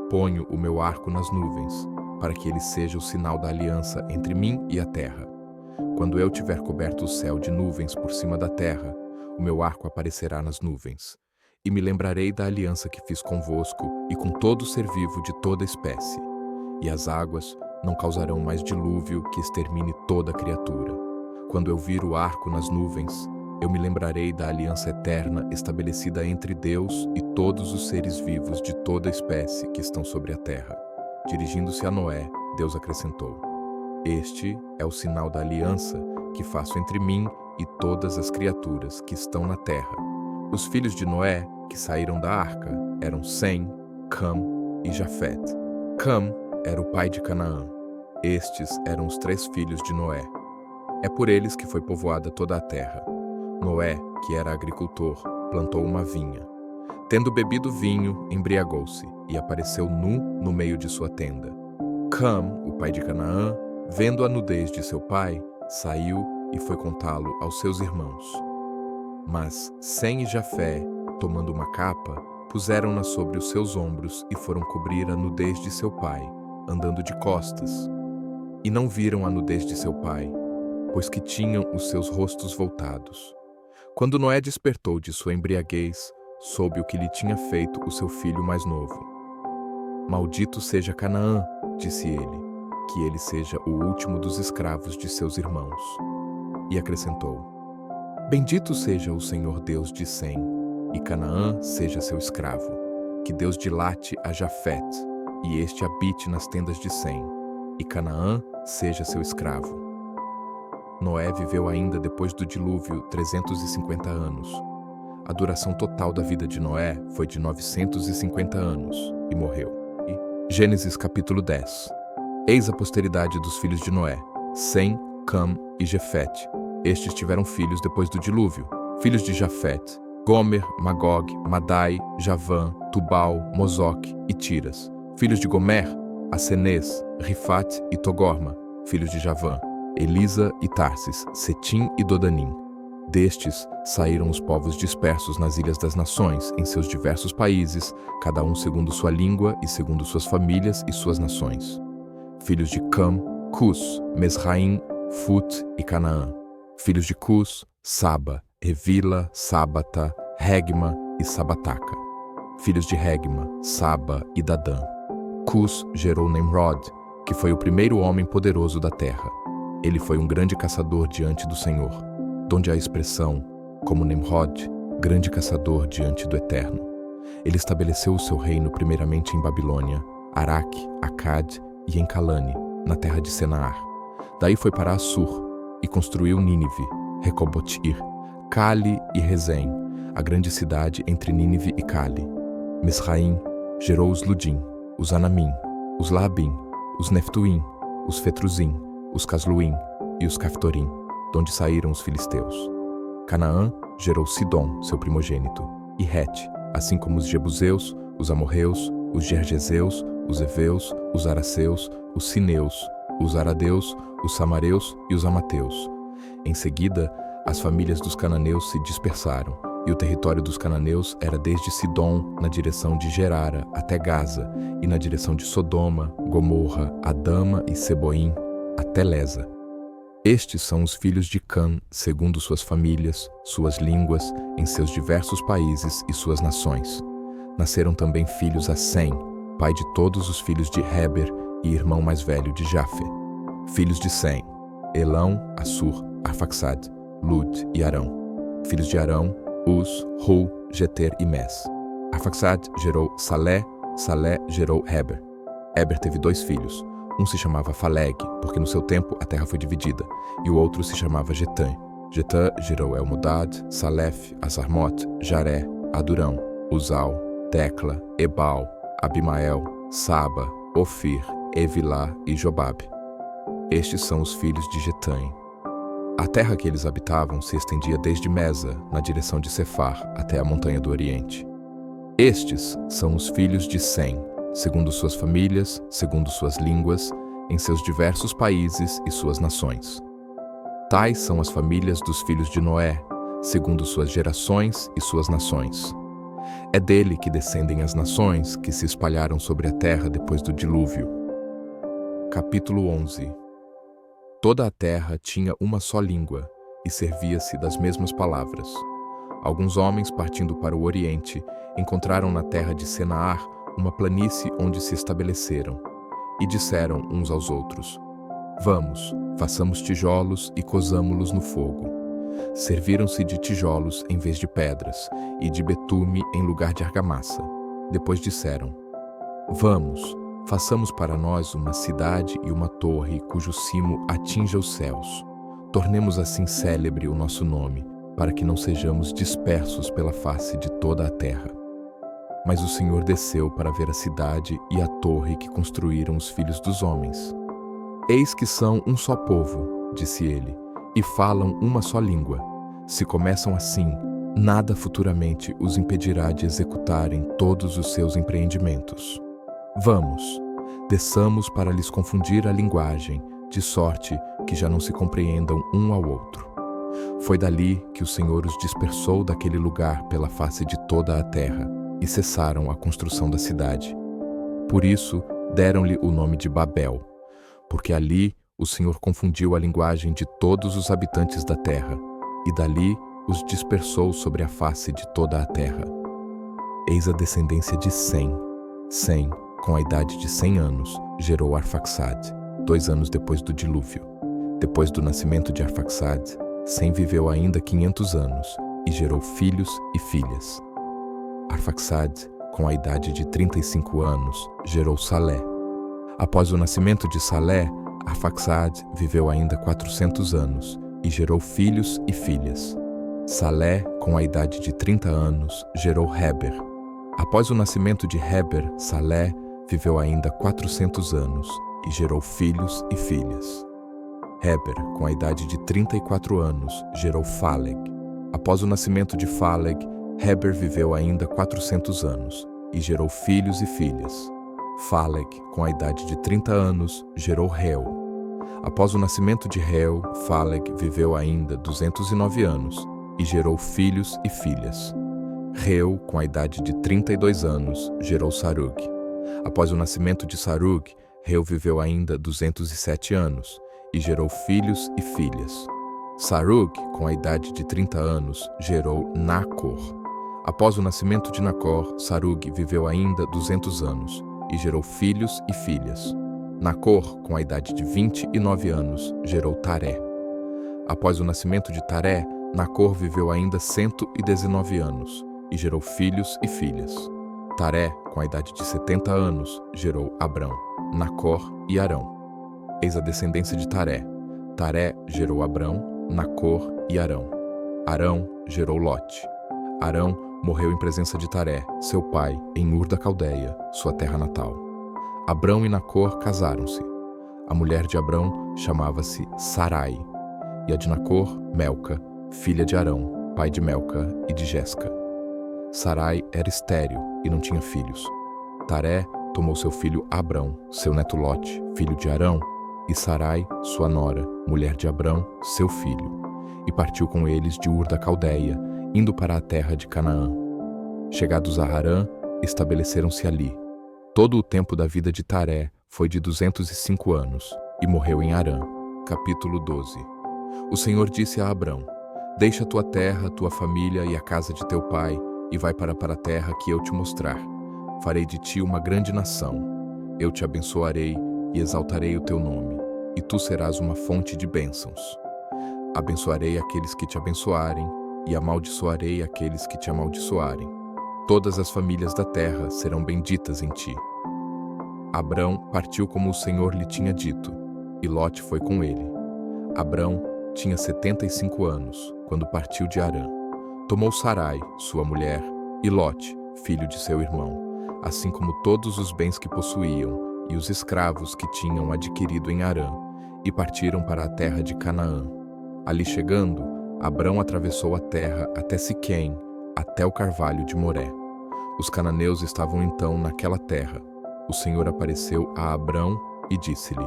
Ponho o meu arco nas nuvens, para que ele seja o sinal da aliança entre mim e a terra. Quando eu tiver coberto o céu de nuvens por cima da terra, o meu arco aparecerá nas nuvens. E me lembrarei da aliança que fiz convosco e com todo ser vivo de toda espécie. E as águas não causarão mais dilúvio que extermine toda criatura. Quando eu vir o arco nas nuvens, eu me lembrarei da aliança eterna estabelecida entre Deus e todos os seres vivos de toda espécie que estão sobre a terra. Dirigindo-se a Noé, Deus acrescentou: Este é o sinal da aliança que faço entre mim e todas as criaturas que estão na terra. Os filhos de Noé que saíram da arca eram Sem, Cam e Jafet. Cam era o pai de Canaã. Estes eram os 3 filhos de Noé. É por eles que foi povoada toda a terra. Noé, que era agricultor, plantou uma vinha. Tendo bebido vinho, embriagou-se e apareceu nu no meio de sua tenda. Cam, o pai de Canaã, vendo a nudez de seu pai, saiu e foi contá-lo aos seus irmãos. Mas Sem e Jafé, tomando uma capa, puseram-na sobre os seus ombros e foram cobrir a nudez de seu pai, andando de costas. E não viram a nudez de seu pai, pois que tinham os seus rostos voltados. Quando Noé despertou de sua embriaguez, soube o que lhe tinha feito o seu filho mais novo. Maldito seja Canaã, disse ele, que ele seja o último dos escravos de seus irmãos. E acrescentou: Bendito seja o Senhor Deus de Sem, e Canaã seja seu escravo. Que Deus dilate a Jafet, e este habite nas tendas de Sem, e Canaã seja seu escravo. Noé viveu ainda depois do dilúvio 350 anos. A duração total da vida de Noé foi de 950 anos, e morreu. Gênesis capítulo 10. Eis a posteridade dos filhos de Noé, Sem, Cam e Jefete. Estes tiveram filhos depois do dilúvio. Filhos de Jafete: Gomer, Magog, Madai, Javã, Tubal, Mozoque e Tiras. Filhos de Gomer: Acenês, Rifate e Togorma. Filhos de Javã: Elisa e Tarsis, Setim e Dodanim. Destes saíram os povos dispersos nas ilhas das nações, em seus diversos países, cada um segundo sua língua e segundo suas famílias e suas nações. Filhos de Cam: Cus, Mesraim, Fut e Canaã. Filhos de Cus: Saba, Evila, Sábata, Regma e Sabataca. Filhos de Regma: Saba e Dadã. Cus gerou Nimrod, que foi o primeiro homem poderoso da terra. Ele foi um grande caçador diante do Senhor, donde a expressão, como Nimrod, grande caçador diante do Eterno. Ele estabeleceu o seu reino primeiramente em Babilônia, Araque, Acade e em Calane, na terra de Senaar. Daí foi para Assur e construiu Nínive, Recobotir, Cale e Rezém, a grande cidade entre Nínive e Cale. Mesraim gerou os Ludim, os Anamim, os Laabim, os Neftuim, os Fetruzim, os Casluim e os Caftorim, donde saíram os filisteus. Canaã gerou Sidom, seu primogênito, e Hete, assim como os Jebuseus, os Amorreus, os Gergeseus, os Eveus, os Araceus, os Sineus, os Aradeus, os Samareus e os Amateus. Em seguida, as famílias dos cananeus se dispersaram, e o território dos cananeus era desde Sidom, na direção de Gerara, até Gaza, e na direção de Sodoma, Gomorra, Adama e Seboim, até Leza. Estes são os filhos de Cã, segundo suas famílias, suas línguas, em seus diversos países e suas nações. Nasceram também filhos a Sem, pai de todos os filhos de Heber e irmão mais velho de Jafé. Filhos de Sem: Elão, Assur, Arfaxad, Lud e Arão. Filhos de Arão: Uz, Hu, Jeter e Mes. Arfaxad gerou Salé, Salé gerou Heber. Heber teve 2 filhos. Um se chamava Faleg, porque no seu tempo a terra foi dividida, e o outro se chamava Getã. Getã gerou Elmodad, Salef, Asarmot, Jaré, Adurão, Uzal, Tecla, Ebal, Abimael, Saba, Ofir, Evilá e Jobabe. Estes são os filhos de Getã. A terra que eles habitavam se estendia desde Mesa, na direção de Cefar, até a montanha do Oriente. Estes são os filhos de Sem, segundo suas famílias, segundo suas línguas, em seus diversos países e suas nações. Tais são as famílias dos filhos de Noé, segundo suas gerações e suas nações. É dele que descendem as nações que se espalharam sobre a terra depois do dilúvio. Capítulo 11. Toda a terra tinha uma só língua e servia-se das mesmas palavras. Alguns homens, partindo para o Oriente, encontraram na terra de Senaar uma planície onde se estabeleceram, e disseram uns aos outros: Vamos, façamos tijolos e cozamo-los no fogo. Serviram-se de tijolos em vez de pedras, e de betume em lugar de argamassa. Depois disseram: Vamos, façamos para nós uma cidade e uma torre cujo cimo atinja os céus. Tornemos assim célebre o nosso nome, para que não sejamos dispersos pela face de toda a terra. Mas o Senhor desceu para ver a cidade e a torre que construíram os filhos dos homens. Eis que são um só povo, disse ele, e falam uma só língua. Se começam assim, nada futuramente os impedirá de executarem todos os seus empreendimentos. Vamos, desçamos para lhes confundir a linguagem, de sorte que já não se compreendam um ao outro. Foi dali que o Senhor os dispersou daquele lugar pela face de toda a terra, e cessaram a construção da cidade. Por isso, deram-lhe o nome de Babel, porque ali o Senhor confundiu a linguagem de todos os habitantes da terra, e dali os dispersou sobre a face de toda a terra. Eis a descendência de Sem. Sem, com a idade de 100 anos, gerou Arfaxade, 2 anos depois do dilúvio. Depois do nascimento de Arfaxade, Sem viveu ainda 500 anos, e gerou filhos e filhas. Arfaxade, com a idade de 35 anos, gerou Salé. Após o nascimento de Salé, Arfaxade viveu ainda 400 anos e gerou filhos e filhas. Salé, com a idade de 30 anos, gerou Heber. Após o nascimento de Heber, Salé viveu ainda 400 anos e gerou filhos e filhas. Heber, com a idade de 34 anos, gerou Faleg. Após o nascimento de Faleg, Heber viveu ainda 400 anos e gerou filhos e filhas. Faleg, com a idade de 30 anos, gerou Reu. Após o nascimento de Reu, Faleg viveu ainda 209 anos e gerou filhos e filhas. Reu, com a idade de 32 anos, gerou Sarug. Após o nascimento de Sarug, Reu viveu ainda 207 anos e gerou filhos e filhas. Sarug, com a idade de 30 anos, gerou Nacor. Após o nascimento de Nacor, Sarug viveu ainda 200 anos e gerou filhos e filhas. Nacor, com a idade de 29 anos, gerou Taré. Após o nascimento de Taré, Nacor viveu ainda 119 anos e gerou filhos e filhas. Taré, com a idade de 70 anos, gerou Abrão, Nacor e Arão. Eis a descendência de Taré. Taré gerou Abrão, Nacor e Arão. Arão gerou Lote. Arão morreu em presença de Taré, seu pai, em Ur da Caldeia, sua terra natal. Abrão e Nacor casaram-se. A mulher de Abrão chamava-se Sarai, e a de Nacor, Melca, filha de Arão, pai de Melca e de Jesca. Sarai era estéril e não tinha filhos. Taré tomou seu filho Abrão, seu neto Lote, filho de Arão, e Sarai, sua nora, mulher de Abrão, seu filho, e partiu com eles de Ur da Caldeia, indo para a terra de Canaã. Chegados a Harã, estabeleceram-se ali. Todo o tempo da vida de Taré foi de 205 anos, e morreu em Harã. Capítulo 12. O Senhor disse a Abrão: Deixa tua terra, tua família e a casa de teu pai, e vai para a terra que eu te mostrar. Farei de ti uma grande nação. Eu te abençoarei e exaltarei o teu nome, e tu serás uma fonte de bênçãos. Abençoarei aqueles que te abençoarem, e amaldiçoarei aqueles que te amaldiçoarem. Todas as famílias da terra serão benditas em ti. Abrão partiu como o Senhor lhe tinha dito, e Lote foi com ele. Abrão tinha 75 anos, quando partiu de Harã. Tomou Sarai, sua mulher, e Lote, filho de seu irmão, assim como todos os bens que possuíam, e os escravos que tinham adquirido em Harã, e partiram para a terra de Canaã. Ali chegando, Abrão atravessou a terra até Siquém, até o carvalho de Moré. Os cananeus estavam então naquela terra. O Senhor apareceu a Abrão e disse-lhe: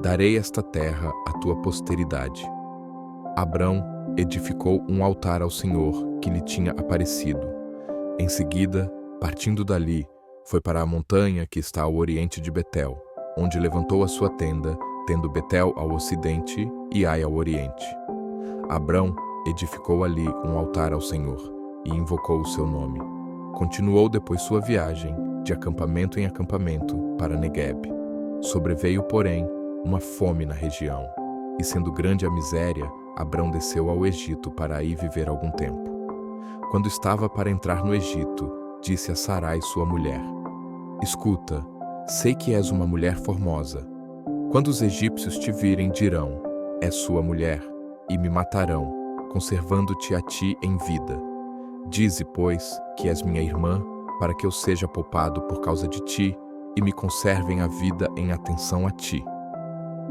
Darei esta terra à tua posteridade. Abrão edificou um altar ao Senhor que lhe tinha aparecido. Em seguida, partindo dali, foi para a montanha que está ao oriente de Betel, onde levantou a sua tenda, tendo Betel ao ocidente e Ai ao oriente. Abrão edificou ali um altar ao Senhor e invocou o seu nome. Continuou depois sua viagem, de acampamento em acampamento, para Neguebe. Sobreveio, porém, uma fome na região, e sendo grande a miséria, Abrão desceu ao Egito para aí viver algum tempo. Quando estava para entrar no Egito, disse a Sarai, sua mulher: Escuta, sei que és uma mulher formosa. Quando os egípcios te virem, dirão: És sua mulher, e me matarão, conservando-te a ti em vida. Dize, pois, que és minha irmã, para que eu seja poupado por causa de ti, e me conservem a vida em atenção a ti.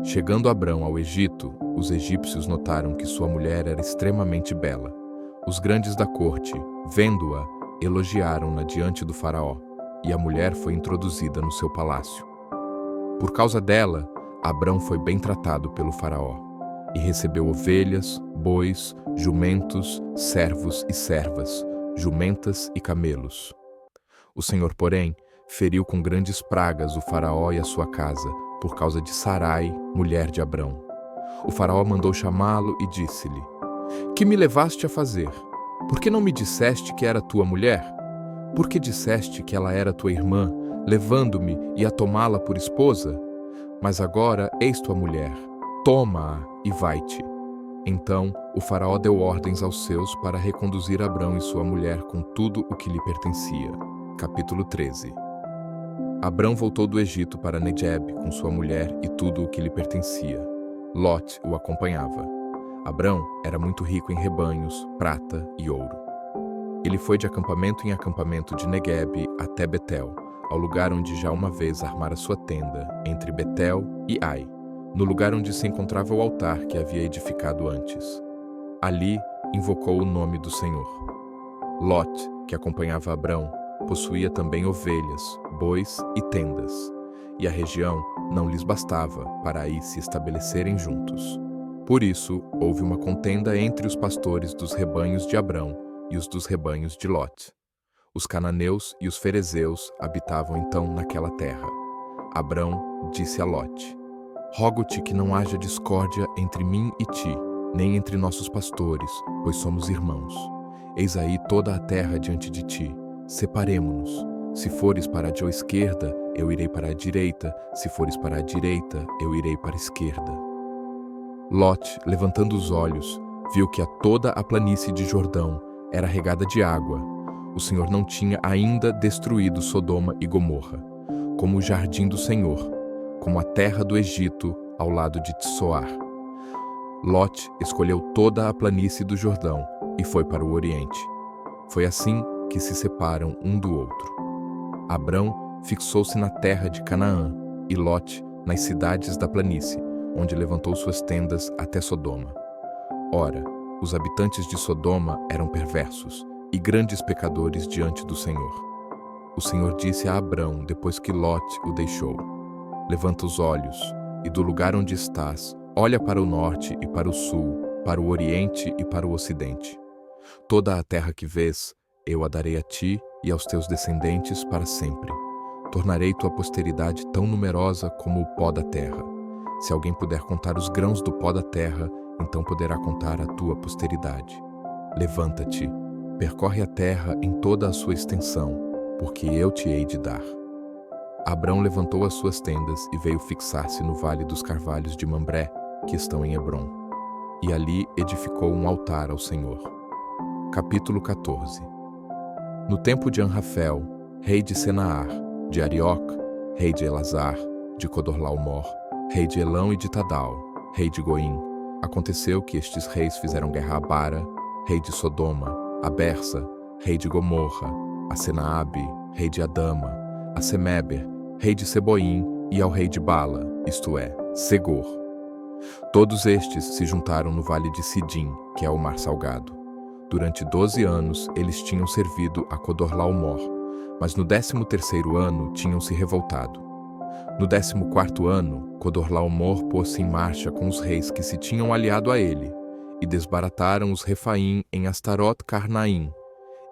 Chegando Abrão ao Egito, os egípcios notaram que sua mulher era extremamente bela. Os grandes da corte, vendo-a, elogiaram-na diante do faraó, e a mulher foi introduzida no seu palácio. Por causa dela, Abrão foi bem tratado pelo faraó, e recebeu ovelhas, bois, jumentos, servos e servas, jumentas e camelos. O Senhor, porém, feriu com grandes pragas o faraó e a sua casa, por causa de Sarai, mulher de Abrão. O faraó mandou chamá-lo e disse-lhe: Que me levaste a fazer? Por que não me disseste que era tua mulher? Por que disseste que ela era tua irmã, levando-me e a tomá-la por esposa? Mas agora eis tua mulher, toma-a e vai-te. Então o faraó deu ordens aos seus para reconduzir Abrão e sua mulher com tudo o que lhe pertencia. Capítulo 13. Abrão voltou do Egito para Neguebe com sua mulher e tudo o que lhe pertencia. Lot o acompanhava. Abrão era muito rico em rebanhos, prata e ouro. Ele foi de acampamento em acampamento de Neguebe até Betel, ao lugar onde já uma vez armara sua tenda, entre Betel e Ai, no lugar onde se encontrava o altar que havia edificado antes. Ali invocou o nome do Senhor. Lot, que acompanhava Abrão, possuía também ovelhas, bois e tendas, e a região não lhes bastava para aí se estabelecerem juntos. Por isso, houve uma contenda entre os pastores dos rebanhos de Abrão e os dos rebanhos de Lot. Os cananeus e os ferezeus habitavam então naquela terra. Abrão disse a Lot: Rogo-te que não haja discórdia entre mim e ti, nem entre nossos pastores, pois somos irmãos. Eis aí toda a terra diante de ti. Separemo-nos. Se fores para a esquerda, eu irei para a direita. Se fores para a direita, eu irei para a esquerda. Lot, levantando os olhos, viu que toda a planície de Jordão era regada de água. O Senhor não tinha ainda destruído Sodoma e Gomorra, como o jardim do Senhor, como a terra do Egito ao lado de Tsoar. Lot escolheu toda a planície do Jordão e foi para o oriente. Foi assim que se separam um do outro. Abrão fixou-se na terra de Canaã e Lot nas cidades da planície, onde levantou suas tendas até Sodoma. Ora, os habitantes de Sodoma eram perversos e grandes pecadores diante do Senhor. O Senhor disse a Abrão depois que Lot o deixou: Levanta os olhos, e do lugar onde estás, olha para o norte e para o sul, para o oriente e para o ocidente. Toda a terra que vês, eu a darei a ti e aos teus descendentes para sempre. Tornarei tua posteridade tão numerosa como o pó da terra. Se alguém puder contar os grãos do pó da terra, então poderá contar a tua posteridade. Levanta-te, percorre a terra em toda a sua extensão, porque eu te hei de dar. Abrão levantou as suas tendas e veio fixar-se no vale dos carvalhos de Mambré, que estão em Hebrom. E ali edificou um altar ao Senhor. Capítulo 14. No tempo de Anrafel, rei de Senaar, de Arioc, rei de Elazar, de Codorlaomor, rei de Elão e de Tadal, rei de Goim, aconteceu que estes reis fizeram guerra a Bara, rei de Sodoma, a Bersa, rei de Gomorra, a Senaabe, rei de Adama, a Semeber, rei de Seboim, e ao rei de Bala, isto é, Segor. Todos estes se juntaram no vale de Sidim, que é o Mar Salgado. Durante 12 anos eles tinham servido a Codorlaomor, mas no 13º ano tinham se revoltado. No 14º ano, Codorlaomor pôs-se em marcha com os reis que se tinham aliado a ele, e desbarataram os Refaim em Astarot-Carnaim,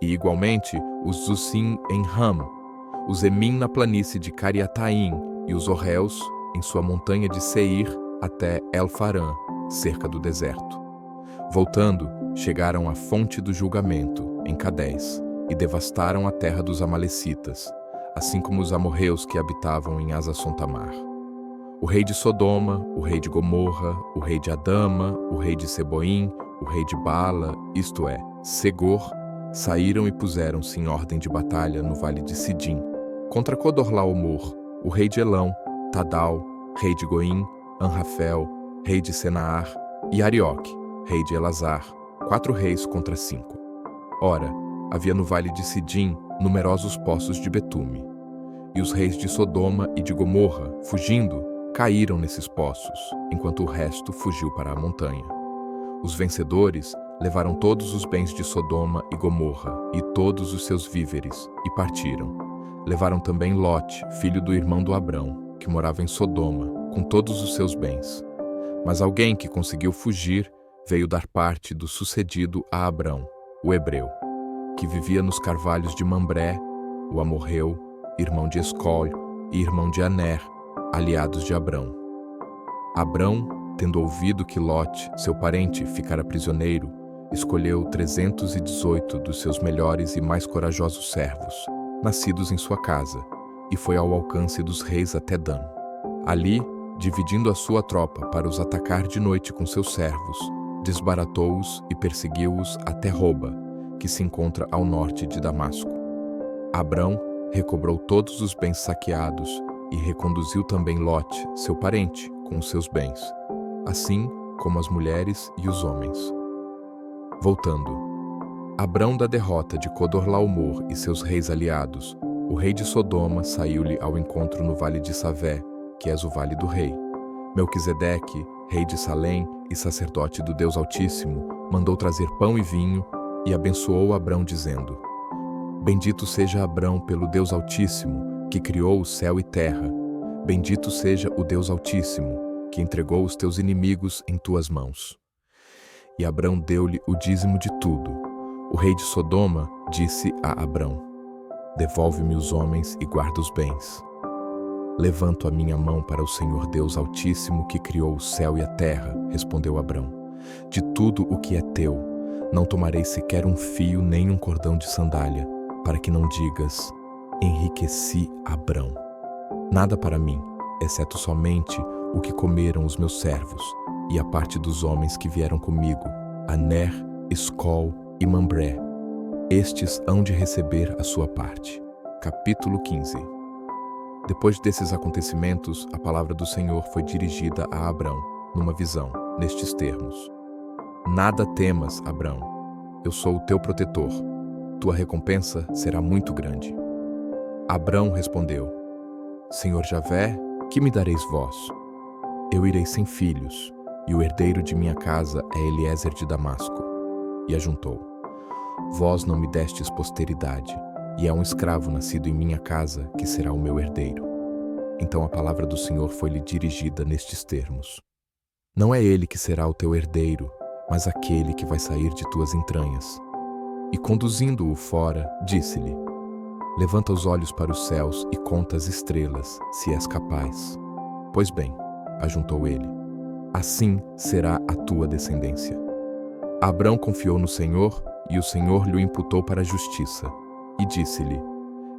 e igualmente os Zusim em Ram, os Emim na planície de Cariataim e os Orreus em sua montanha de Seir até El-Farã, cerca do deserto. Voltando, chegaram à fonte do julgamento, em Cadés, e devastaram a terra dos Amalecitas, assim como os amorreus que habitavam em Azazon-Tamar. O rei de Sodoma, o rei de Gomorra, o rei de Adama, o rei de Seboim, o rei de Bala, isto é, Segor, saíram e puseram-se em ordem de batalha no vale de Sidim, contra Codorlaomor, o rei de Elão, Tadal, rei de Goim, Anrafel, rei de Senaar, e Arioque, rei de Elazar, 4 reis contra 5. Ora, havia no vale de Sidim numerosos poços de betume. E os reis de Sodoma e de Gomorra, fugindo, caíram nesses poços, enquanto o resto fugiu para a montanha. Os vencedores levaram todos os bens de Sodoma e Gomorra e todos os seus víveres, e partiram. Levaram também Lote, filho do irmão do Abrão, que morava em Sodoma, com todos os seus bens. Mas alguém que conseguiu fugir veio dar parte do sucedido a Abrão, o hebreu, que vivia nos carvalhos de Mambré, o amorreu, irmão de Escol e irmão de Aner, aliados de Abrão. Abrão, tendo ouvido que Lote, seu parente, ficara prisioneiro, escolheu 318 dos seus melhores e mais corajosos servos, nascidos em sua casa, e foi ao alcance dos reis até Dan. Ali, dividindo a sua tropa para os atacar de noite com seus servos, desbaratou-os e perseguiu-os até Roba, que se encontra ao norte de Damasco. Abrão recobrou todos os bens saqueados e reconduziu também Lote, seu parente, com os seus bens, assim como as mulheres e os homens. Voltando, Abrão da derrota de Codorlaomor e seus reis aliados, o rei de Sodoma saiu-lhe ao encontro no vale de Savé, que és o vale do rei. Melquisedeque, rei de Salém e sacerdote do Deus Altíssimo, mandou trazer pão e vinho e abençoou Abrão, dizendo: Bendito seja Abrão pelo Deus Altíssimo, que criou o céu e terra. Bendito seja o Deus Altíssimo, que entregou os teus inimigos em tuas mãos. E Abrão deu-lhe o dízimo de tudo. O rei de Sodoma disse a Abrão: Devolve-me os homens e guarda os bens. Levanto a minha mão para o Senhor Deus Altíssimo, que criou o céu e a terra, respondeu Abrão. De tudo o que é teu, não tomarei sequer um fio nem um cordão de sandália, para que não digas: enriqueci Abrão. Nada para mim, exceto somente o que comeram os meus servos, e a parte dos homens que vieram comigo, Aner, Escol e Mambré. Estes hão de receber a sua parte. Capítulo 15. Depois desses acontecimentos, a palavra do Senhor foi dirigida a Abrão, numa visão, nestes termos: Nada temas, Abrão, eu sou o teu protetor. Tua recompensa será muito grande. Abrão respondeu: Senhor Javé, que me dareis vós? Eu irei sem filhos, e o herdeiro de minha casa é Eliezer de Damasco. E ajuntou: Vós não me destes posteridade, e é um escravo nascido em minha casa que será o meu herdeiro. Então a palavra do Senhor foi-lhe dirigida nestes termos: Não é ele que será o teu herdeiro, mas aquele que vai sair de tuas entranhas. E conduzindo-o fora, disse-lhe: Levanta os olhos para os céus e conta as estrelas, se és capaz. Pois bem, ajuntou ele, assim será a tua descendência. Abrão confiou no Senhor, e o Senhor lhe imputou para a justiça. E disse-lhe: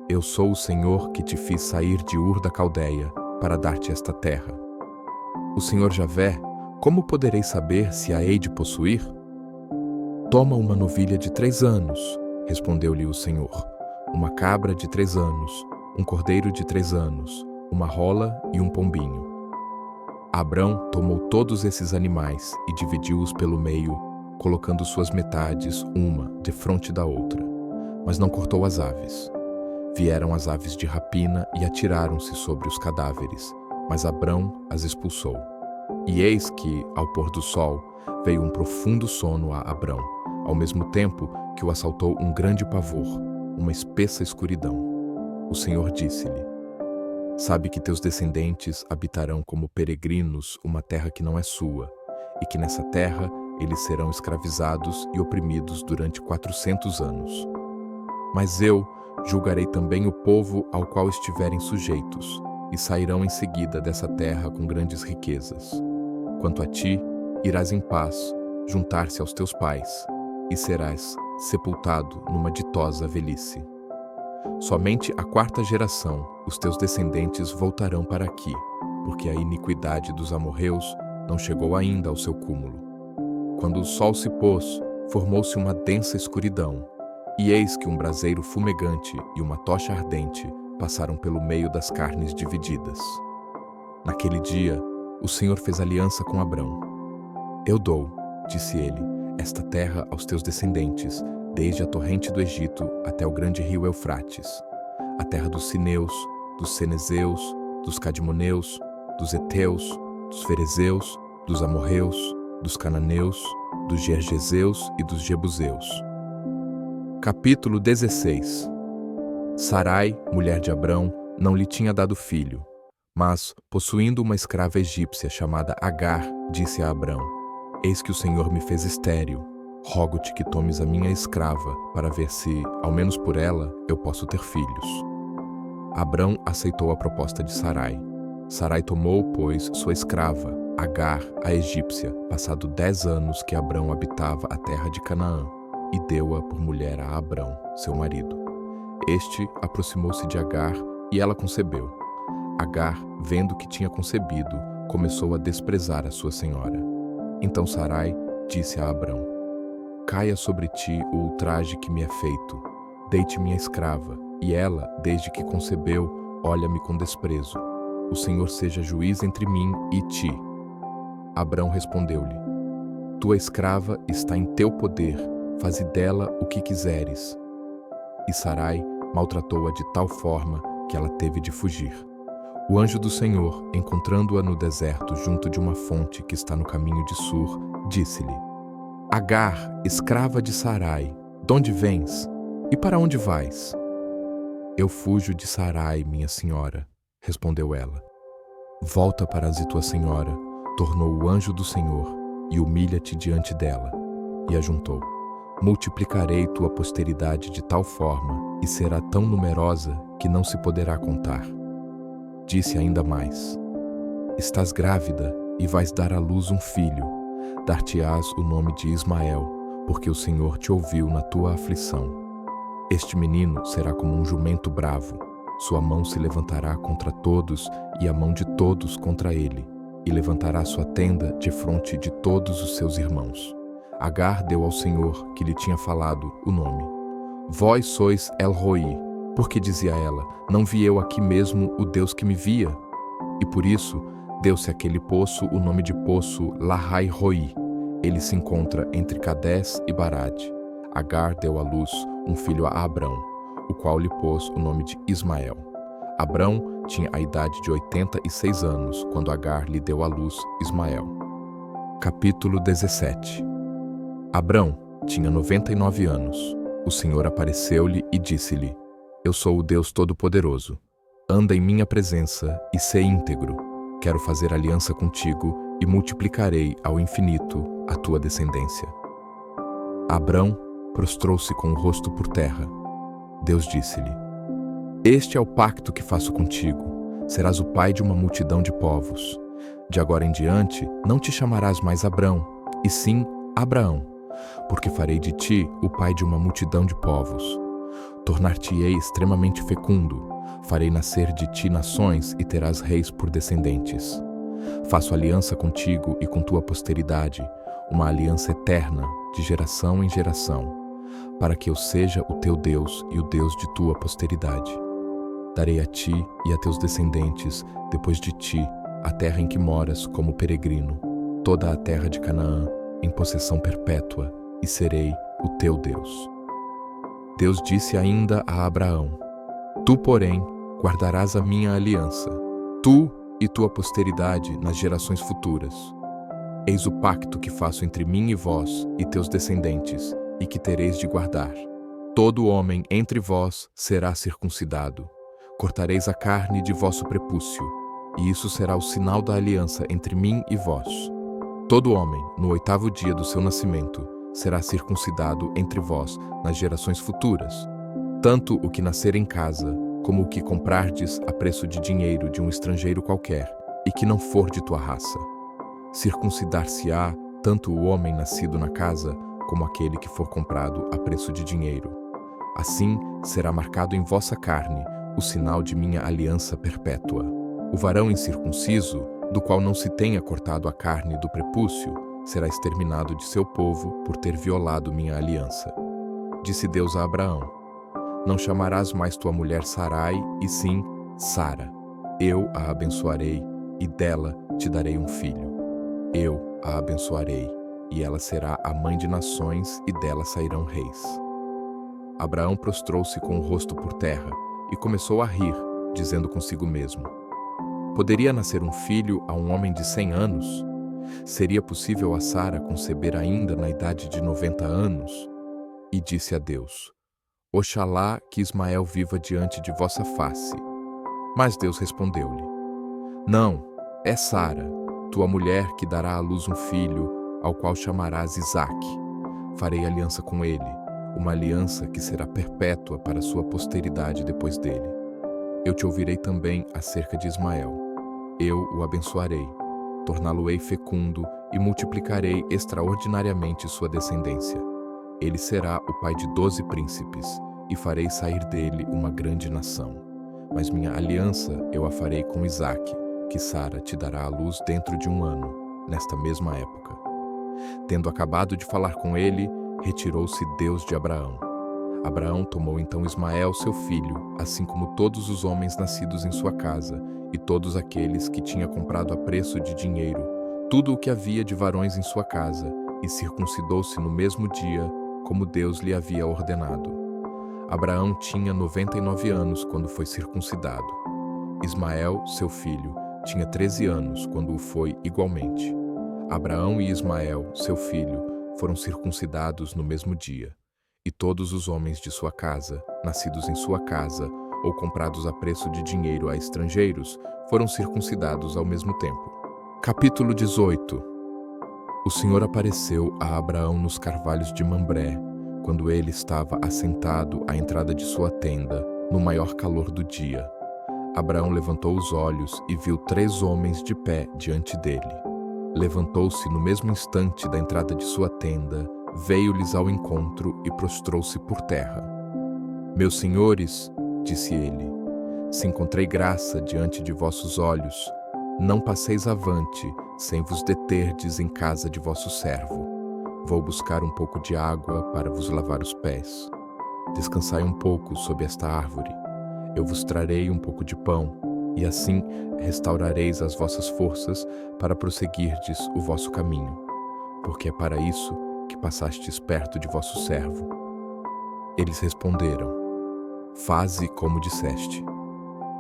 Eu sou o Senhor que te fiz sair de Ur da Caldeia, para dar-te esta terra. O Senhor Javé, como poderei saber se a hei de possuir? Toma uma novilha de 3 anos, respondeu-lhe o Senhor, uma cabra de 3 anos, um cordeiro de 3 anos, uma rola e um pombinho. Abrão tomou todos esses animais e dividiu-os pelo meio, colocando suas metades uma defronte da outra, mas não cortou as aves. Vieram as aves de rapina e atiraram-se sobre os cadáveres, mas Abrão as expulsou. E eis que, ao pôr do sol, veio um profundo sono a Abrão, ao mesmo tempo que o assaltou um grande pavor, uma espessa escuridão. O Senhor disse-lhe: Sabe que teus descendentes habitarão como peregrinos uma terra que não é sua, e que nessa terra eles serão escravizados e oprimidos durante 400 anos. Mas eu julgarei também o povo ao qual estiverem sujeitos, e sairão em seguida dessa terra com grandes riquezas. Quanto a ti, irás em paz, juntar-se aos teus pais, e serás sepultado numa ditosa velhice. Somente a 4ª geração, os teus descendentes voltarão para aqui, porque a iniquidade dos amorreus não chegou ainda ao seu cúmulo. Quando o sol se pôs, formou-se uma densa escuridão, e eis que um braseiro fumegante e uma tocha ardente passaram pelo meio das carnes divididas. Naquele dia, o Senhor fez aliança com Abrão. Eu dou, disse ele, esta terra aos teus descendentes, desde a torrente do Egito até o grande rio Eufrates, a terra dos Sineus, dos Cenezeus, dos Cadmoneus, dos Heteus, dos Ferezeus, dos Amorreus, dos Cananeus, dos Gergeseus e dos Jebuseus. Capítulo 16. Sarai, mulher de Abrão, não lhe tinha dado filho, mas, possuindo uma escrava egípcia chamada Agar, disse a Abrão: Eis que o Senhor me fez estéril. Rogo-te que tomes a minha escrava, para ver se, ao menos por ela, eu posso ter filhos. Abrão aceitou a proposta de Sarai. Sarai tomou, pois, sua escrava, Agar, a egípcia, passado 10 anos que Abrão habitava a terra de Canaã, e deu-a por mulher a Abrão, seu marido. Este aproximou-se de Agar, e ela concebeu. Agar, vendo que tinha concebido, começou a desprezar a sua senhora. Então Sarai disse a Abrão: Caia sobre ti o ultraje que me é feito. Dei-te minha escrava, e ela, desde que concebeu, olha-me com desprezo. O Senhor seja juiz entre mim e ti. Abrão respondeu-lhe: Tua escrava está em teu poder, faze dela o que quiseres. E Sarai maltratou-a de tal forma que ela teve de fugir. O anjo do Senhor, encontrando-a no deserto junto de uma fonte que está no caminho de Sur, disse-lhe: Agar, escrava de Sarai, donde vens? E para onde vais? Eu fujo de Sarai, minha senhora, respondeu ela. Volta para tua senhora, tornou o anjo do Senhor, e humilha-te diante dela. E ajuntou: Multiplicarei tua posteridade de tal forma, e será tão numerosa que não se poderá contar. Disse ainda mais: Estás grávida e vais dar à luz um filho. Dar-te-ás o nome de Ismael, porque o Senhor te ouviu na tua aflição. Este menino será como um jumento bravo. Sua mão se levantará contra todos e a mão de todos contra ele, e levantará sua tenda defronte de todos os seus irmãos. Agar deu ao Senhor, que lhe tinha falado, o nome. Vós sois El-Roi, porque dizia ela: Não vi eu aqui mesmo o Deus que me via? E por isso deu-se àquele poço o nome de poço Lahai-Roi. Ele se encontra entre Cadés e Barade. Agar deu à luz um filho a Abrão, o qual lhe pôs o nome de Ismael. Abrão tinha a idade de 86 anos, quando Agar lhe deu à luz Ismael. Capítulo 17. Abrão tinha 99 anos. O Senhor apareceu-lhe e disse-lhe: Eu sou o Deus Todo-Poderoso. Anda em minha presença e sê íntegro. Quero fazer aliança contigo e multiplicarei ao infinito a tua descendência. Abrão prostrou-se com o rosto por terra. Deus disse-lhe: Este é o pacto que faço contigo. Serás o pai de uma multidão de povos. De agora em diante, não te chamarás mais Abrão, e sim Abraão, porque farei de ti o pai de uma multidão de povos. Tornar-te-ei extremamente fecundo. Farei nascer de ti nações e terás reis por descendentes. Faço aliança contigo e com tua posteridade, uma aliança eterna, de geração em geração, para que eu seja o teu Deus e o Deus de tua posteridade. Darei a ti e a teus descendentes, depois de ti, a terra em que moras como peregrino, toda a terra de Canaã, em possessão perpétua, e serei o teu Deus. Deus disse ainda a Abraão: Tu, porém, guardarás a minha aliança, tu e tua posteridade nas gerações futuras. Eis o pacto que faço entre mim e vós e teus descendentes, e que tereis de guardar. Todo homem entre vós será circuncidado. Cortareis a carne de vosso prepúcio, e isso será o sinal da aliança entre mim e vós. Todo homem, no 8º dia do seu nascimento, será circuncidado entre vós nas gerações futuras, tanto o que nascer em casa, como o que comprardes a preço de dinheiro de um estrangeiro qualquer, e que não for de tua raça. Circuncidar-se-á tanto o homem nascido na casa, como aquele que for comprado a preço de dinheiro. Assim será marcado em vossa carne o sinal de minha aliança perpétua. O varão incircunciso, do qual não se tenha cortado a carne do prepúcio, será exterminado de seu povo por ter violado minha aliança. Disse Deus a Abraão: Não chamarás mais tua mulher Sarai, e sim Sara. Eu a abençoarei, e dela te darei um filho. Eu a abençoarei, e ela será a mãe de nações, e dela sairão reis. Abraão prostrou-se com o rosto por terra, e começou a rir, dizendo consigo mesmo: Poderia nascer um filho a um homem de 100 anos? Seria possível a Sara conceber ainda na idade de 90 anos? E disse a Deus: Oxalá que Ismael viva diante de vossa face. Mas Deus respondeu-lhe: Não, é Sara, tua mulher, que dará à luz um filho, ao qual chamarás Isaque. Farei aliança com ele, uma aliança que será perpétua para sua posteridade depois dele. Eu te ouvirei também acerca de Ismael. Eu o abençoarei, torná-lo-ei fecundo e multiplicarei extraordinariamente sua descendência. Ele será o pai de 12 príncipes, e farei sair dele uma grande nação. Mas minha aliança eu a farei com Isaque, que Sara te dará à luz dentro de 1 ano, nesta mesma época. Tendo acabado de falar com ele, retirou-se Deus de Abraão. Abraão tomou então Ismael, seu filho, assim como todos os homens nascidos em sua casa, e todos aqueles que tinha comprado a preço de dinheiro, tudo o que havia de varões em sua casa, e circuncidou-se no mesmo dia, como Deus lhe havia ordenado. Abraão tinha 99 anos quando foi circuncidado. Ismael, seu filho, tinha 13 anos quando o foi igualmente. Abraão e Ismael, seu filho, foram circuncidados no mesmo dia. E todos os homens de sua casa, nascidos em sua casa, ou comprados a preço de dinheiro a estrangeiros, foram circuncidados ao mesmo tempo. Capítulo 18. O Senhor apareceu a Abraão nos carvalhos de Mambré, quando ele estava assentado à entrada de sua tenda, no maior calor do dia. Abraão levantou os olhos e viu 3 homens de pé diante dele. Levantou-se no mesmo instante da entrada de sua tenda, veio-lhes ao encontro e prostrou-se por terra. Meus senhores, disse ele, se encontrei graça diante de vossos olhos, não passeis avante, sem vos deterdes em casa de vosso servo. Vou buscar um pouco de água para vos lavar os pés. Descansai um pouco sob esta árvore. Eu vos trarei um pouco de pão, e assim restaurareis as vossas forças para prosseguirdes o vosso caminho, porque é para isso que passastes perto de vosso servo. Eles responderam: Faze como disseste.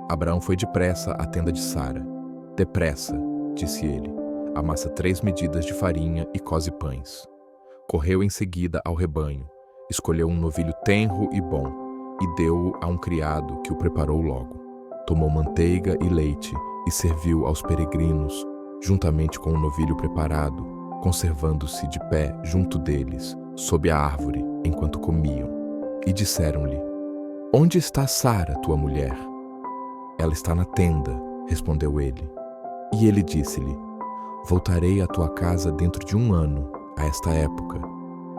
Abraão foi depressa à tenda de Sara. Depressa, disse ele, amassa 3 medidas de farinha e coze pães. Correu em seguida ao rebanho, escolheu um novilho tenro e bom, e deu-o a um criado que o preparou logo. Tomou manteiga e leite e serviu aos peregrinos, juntamente com o novilho preparado, conservando-se de pé junto deles, sob a árvore, enquanto comiam. E disseram-lhe: Onde está Sara, tua mulher? Ela está na tenda, respondeu ele. E ele disse-lhe: Voltarei à tua casa dentro de 1 ano, a esta época,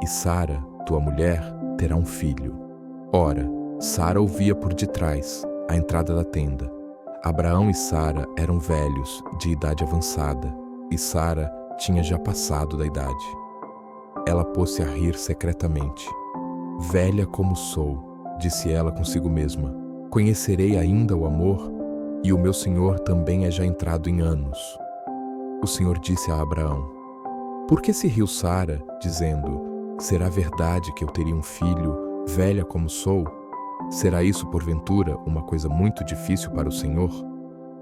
e Sara, tua mulher, terá um filho. Ora, Sara ouvia por detrás, à entrada da tenda. Abraão e Sara eram velhos, de idade avançada, e Sara tinha já passado da idade. Ela pôs-se a rir secretamente. Velha como sou, disse ela consigo mesma, conhecerei ainda o amor? E o meu senhor também é já entrado em anos. O Senhor disse a Abraão: Por que se riu Sara, dizendo: Será verdade que eu teria um filho, velha como sou? Será isso, porventura, uma coisa muito difícil para o Senhor?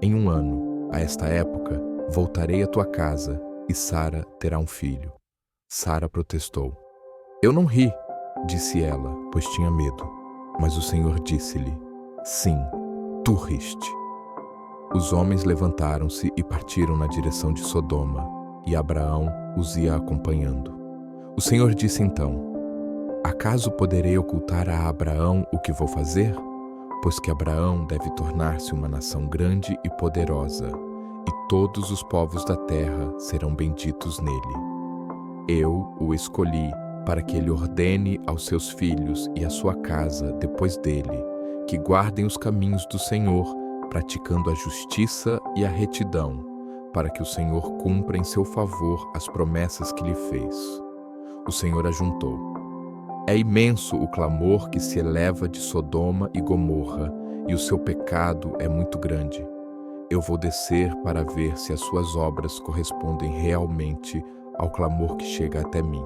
Em 1 ano, A esta época, voltarei à tua casa e Sara terá um filho. Sara protestou. Eu não ri, disse ela, pois tinha medo. Mas o Senhor disse-lhe, sim, tu riste. Os homens levantaram-se e partiram na direção de Sodoma, e Abraão os ia acompanhando. O Senhor disse então, acaso poderei ocultar a Abraão o que vou fazer? Pois que Abraão deve tornar-se uma nação grande e poderosa, e todos os povos da terra serão benditos nele. Eu o escolhi para que ele ordene aos seus filhos e à sua casa depois dele, que guardem os caminhos do Senhor, praticando a justiça e a retidão, para que o Senhor cumpra em seu favor as promessas que lhe fez. O Senhor ajuntou. É imenso o clamor que se eleva de Sodoma e Gomorra, e o seu pecado é muito grande. Eu vou descer para ver se as suas obras correspondem realmente ao clamor que chega até mim.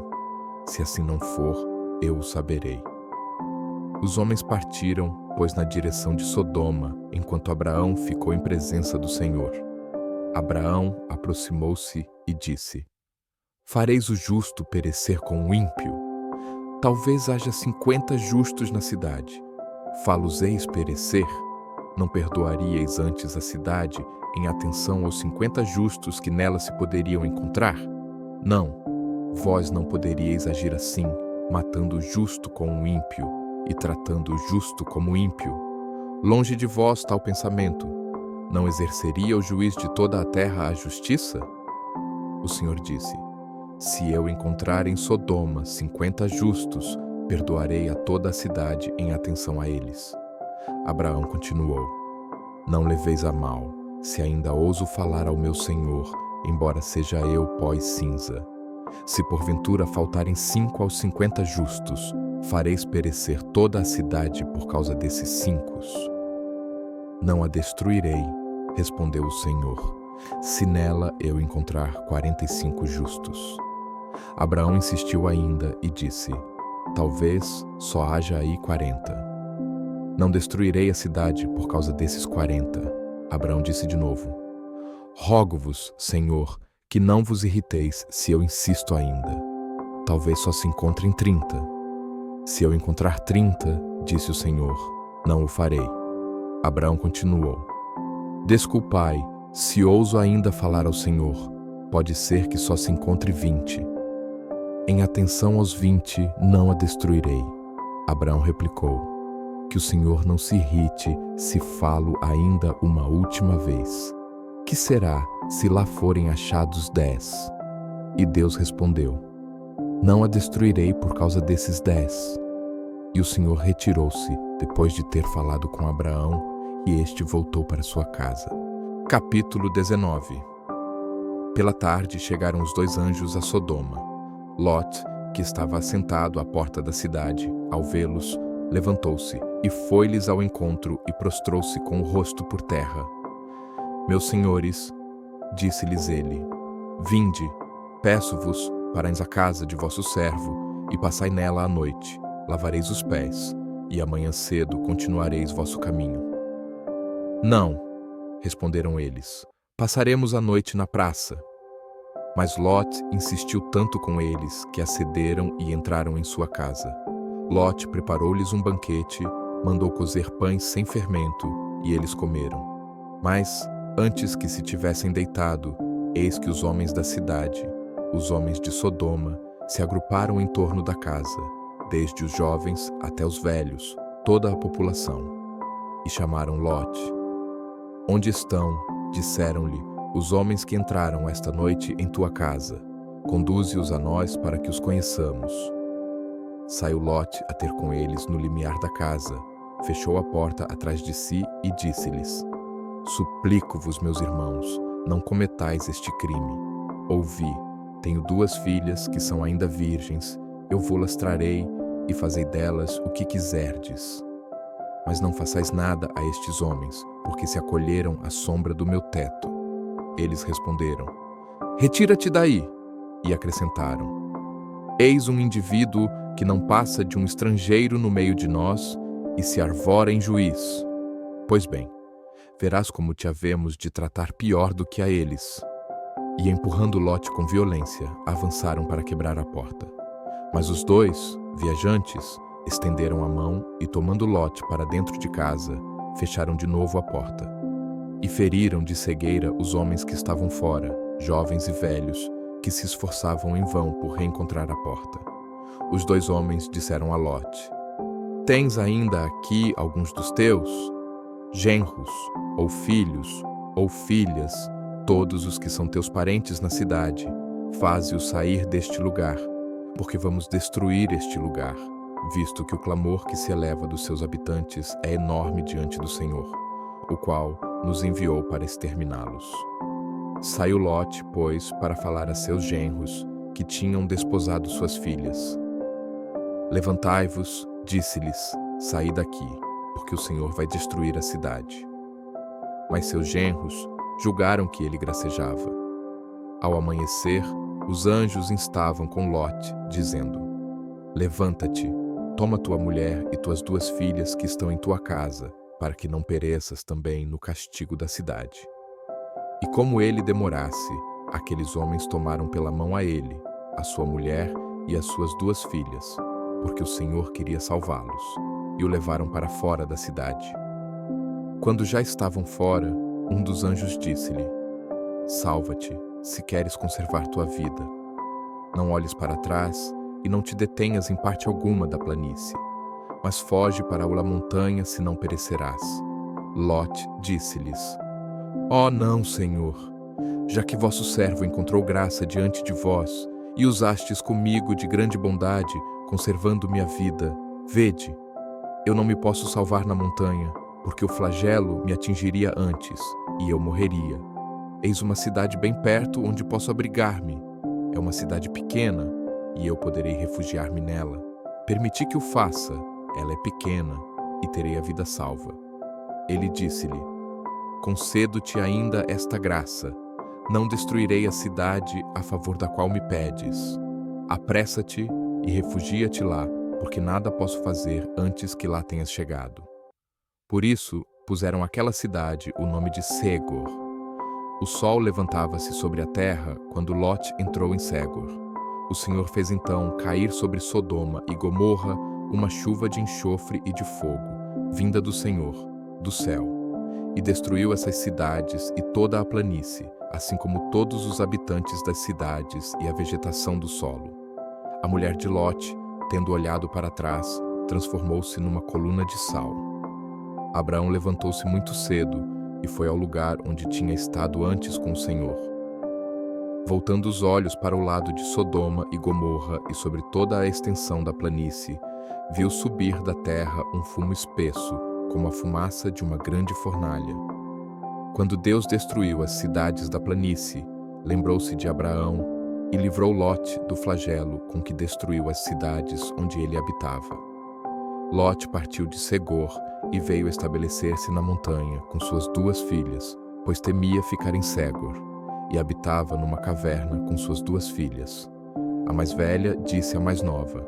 Se assim não for, eu o saberei. Os homens partiram, pois na direção de Sodoma, enquanto Abraão ficou em presença do Senhor. Abraão aproximou-se e disse, fareis o justo perecer com o ímpio? Talvez haja 50 justos na cidade. Fá-los-eis perecer? Não perdoaríeis antes a cidade em atenção aos 50 justos que nela se poderiam encontrar? Não, vós não poderíeis agir assim, matando o justo com o ímpio e tratando o justo como ímpio. Longe de vós tal pensamento. Não exerceria o juiz de toda a terra a justiça? O Senhor disse, se eu encontrar em Sodoma 50 justos, perdoarei a toda a cidade em atenção a eles. Abraão continuou, não leveis a mal, se ainda ouso falar ao meu Senhor, embora seja eu pó e cinza. Se porventura faltarem 5 aos 50 justos, fareis perecer toda a cidade por causa desses 5? Não a destruirei, respondeu o Senhor, se nela eu encontrar 45 justos. Abraão insistiu ainda e disse, talvez só haja aí 40. Não destruirei a cidade por causa desses 40. Abraão disse de novo, rogo-vos, Senhor, que não vos irriteis se eu insisto ainda. Talvez só se encontrem 30. Se eu encontrar 30, disse o Senhor, não o farei. Abraão continuou, desculpai, se ouso ainda falar ao Senhor, pode ser que só se encontre 20. Em atenção aos 20, não a destruirei. Abraão replicou, que o Senhor não se irrite se falo ainda uma última vez. Que será se lá forem achados 10? E Deus respondeu, não a destruirei por causa desses 10. E o Senhor retirou-se, depois de ter falado com Abraão, e este voltou para sua casa. Capítulo 19. Pela tarde chegaram os 2 anjos a Sodoma. Lot, que estava assentado à porta da cidade, ao vê-los, levantou-se e foi-lhes ao encontro e prostrou-se com o rosto por terra. Meus senhores, disse-lhes ele, vinde, peço-vos, parareis a casa de vosso servo, e passai nela a noite, lavareis os pés, e amanhã cedo continuareis vosso caminho. Não, responderam eles, passaremos a noite na praça. Mas Lot insistiu tanto com eles que acederam e entraram em sua casa. Lot preparou-lhes um banquete, mandou cozer pães sem fermento, e eles comeram. Mas, antes que se tivessem deitado, eis que os homens da cidade, os homens de Sodoma, se agruparam em torno da casa, desde os jovens até os velhos, toda a população. E chamaram Lot. Onde estão, disseram-lhe, os homens que entraram esta noite em tua casa? Conduze-os a nós para que os conheçamos. Saiu Lot a ter com eles no limiar da casa, fechou a porta atrás de si e disse-lhes, suplico-vos, meus irmãos, não cometais este crime. Ouvi, tenho 2 filhas que são ainda virgens, eu vô-las trarei e fazei delas o que quiserdes. Mas não façais nada a estes homens, porque se acolheram à sombra do meu teto. Eles responderam, retira-te daí, e acrescentaram, eis um indivíduo que não passa de um estrangeiro no meio de nós e se arvora em juiz. Pois bem, verás como te havemos de tratar pior do que a eles. E empurrando Lote com violência, avançaram para quebrar a porta. Mas os dois, viajantes, estenderam a mão e, tomando Lote para dentro de casa, fecharam de novo a porta. E feriram de cegueira os homens que estavam fora, jovens e velhos, que se esforçavam em vão por reencontrar a porta. Os dois homens disseram a Lote: Tens ainda aqui alguns dos teus? Genros, ou filhos, ou filhas, todos os que são teus parentes na cidade, faze-os sair deste lugar, porque vamos destruir este lugar, visto que o clamor que se eleva dos seus habitantes é enorme diante do Senhor, o qual nos enviou para exterminá-los. Saiu Lote, pois, para falar a seus genros, que tinham desposado suas filhas. Levantai-vos, disse-lhes, saí daqui, porque o Senhor vai destruir a cidade. Mas seus genros julgaram que ele gracejava. Ao amanhecer, os anjos instavam com Lote, dizendo: Levanta-te, toma tua mulher e tuas 2 filhas que estão em tua casa, para que não pereças também no castigo da cidade. E como ele demorasse, aqueles homens tomaram pela mão a ele, a sua mulher e as suas 2 filhas, porque o Senhor queria salvá-los, e o levaram para fora da cidade. Quando já estavam fora, um dos anjos disse-lhe: Salva-te, se queres conservar tua vida. Não olhes para trás e não te detenhas em parte alguma da planície, mas foge para a montanha, se não perecerás. Lote disse-lhes: Ó não, Senhor, já que vosso servo encontrou graça diante de vós, e usastes comigo de grande bondade, conservando minha vida, vede, eu não me posso salvar na montanha, porque o flagelo me atingiria antes, e eu morreria. Eis uma cidade bem perto onde posso abrigar-me. É uma cidade pequena, e eu poderei refugiar-me nela. Permiti que o faça, ela é pequena, e terei a vida salva. Ele disse-lhe: Concedo-te ainda esta graça. Não destruirei a cidade a favor da qual me pedes. Apressa-te e refugia-te lá, porque nada posso fazer antes que lá tenhas chegado. Por isso, puseram àquela cidade o nome de Ségor. O sol levantava-se sobre a terra quando Lote entrou em Ségor. O Senhor fez então cair sobre Sodoma e Gomorra uma chuva de enxofre e de fogo, vinda do Senhor, do céu, e destruiu essas cidades e toda a planície, assim como todos os habitantes das cidades e a vegetação do solo. A mulher de Lote, tendo olhado para trás, transformou-se numa coluna de sal. Abraão levantou-se muito cedo e foi ao lugar onde tinha estado antes com o Senhor. Voltando os olhos para o lado de Sodoma e Gomorra e sobre toda a extensão da planície, viu subir da terra um fumo espesso, como a fumaça de uma grande fornalha. Quando Deus destruiu as cidades da planície, lembrou-se de Abraão e livrou Lote do flagelo com que destruiu as cidades onde ele habitava. Lote partiu de Ségor e veio estabelecer-se na montanha com suas 2 filhas, pois temia ficar em Ségor, e habitava numa caverna com suas 2 filhas. A mais velha disse à mais nova: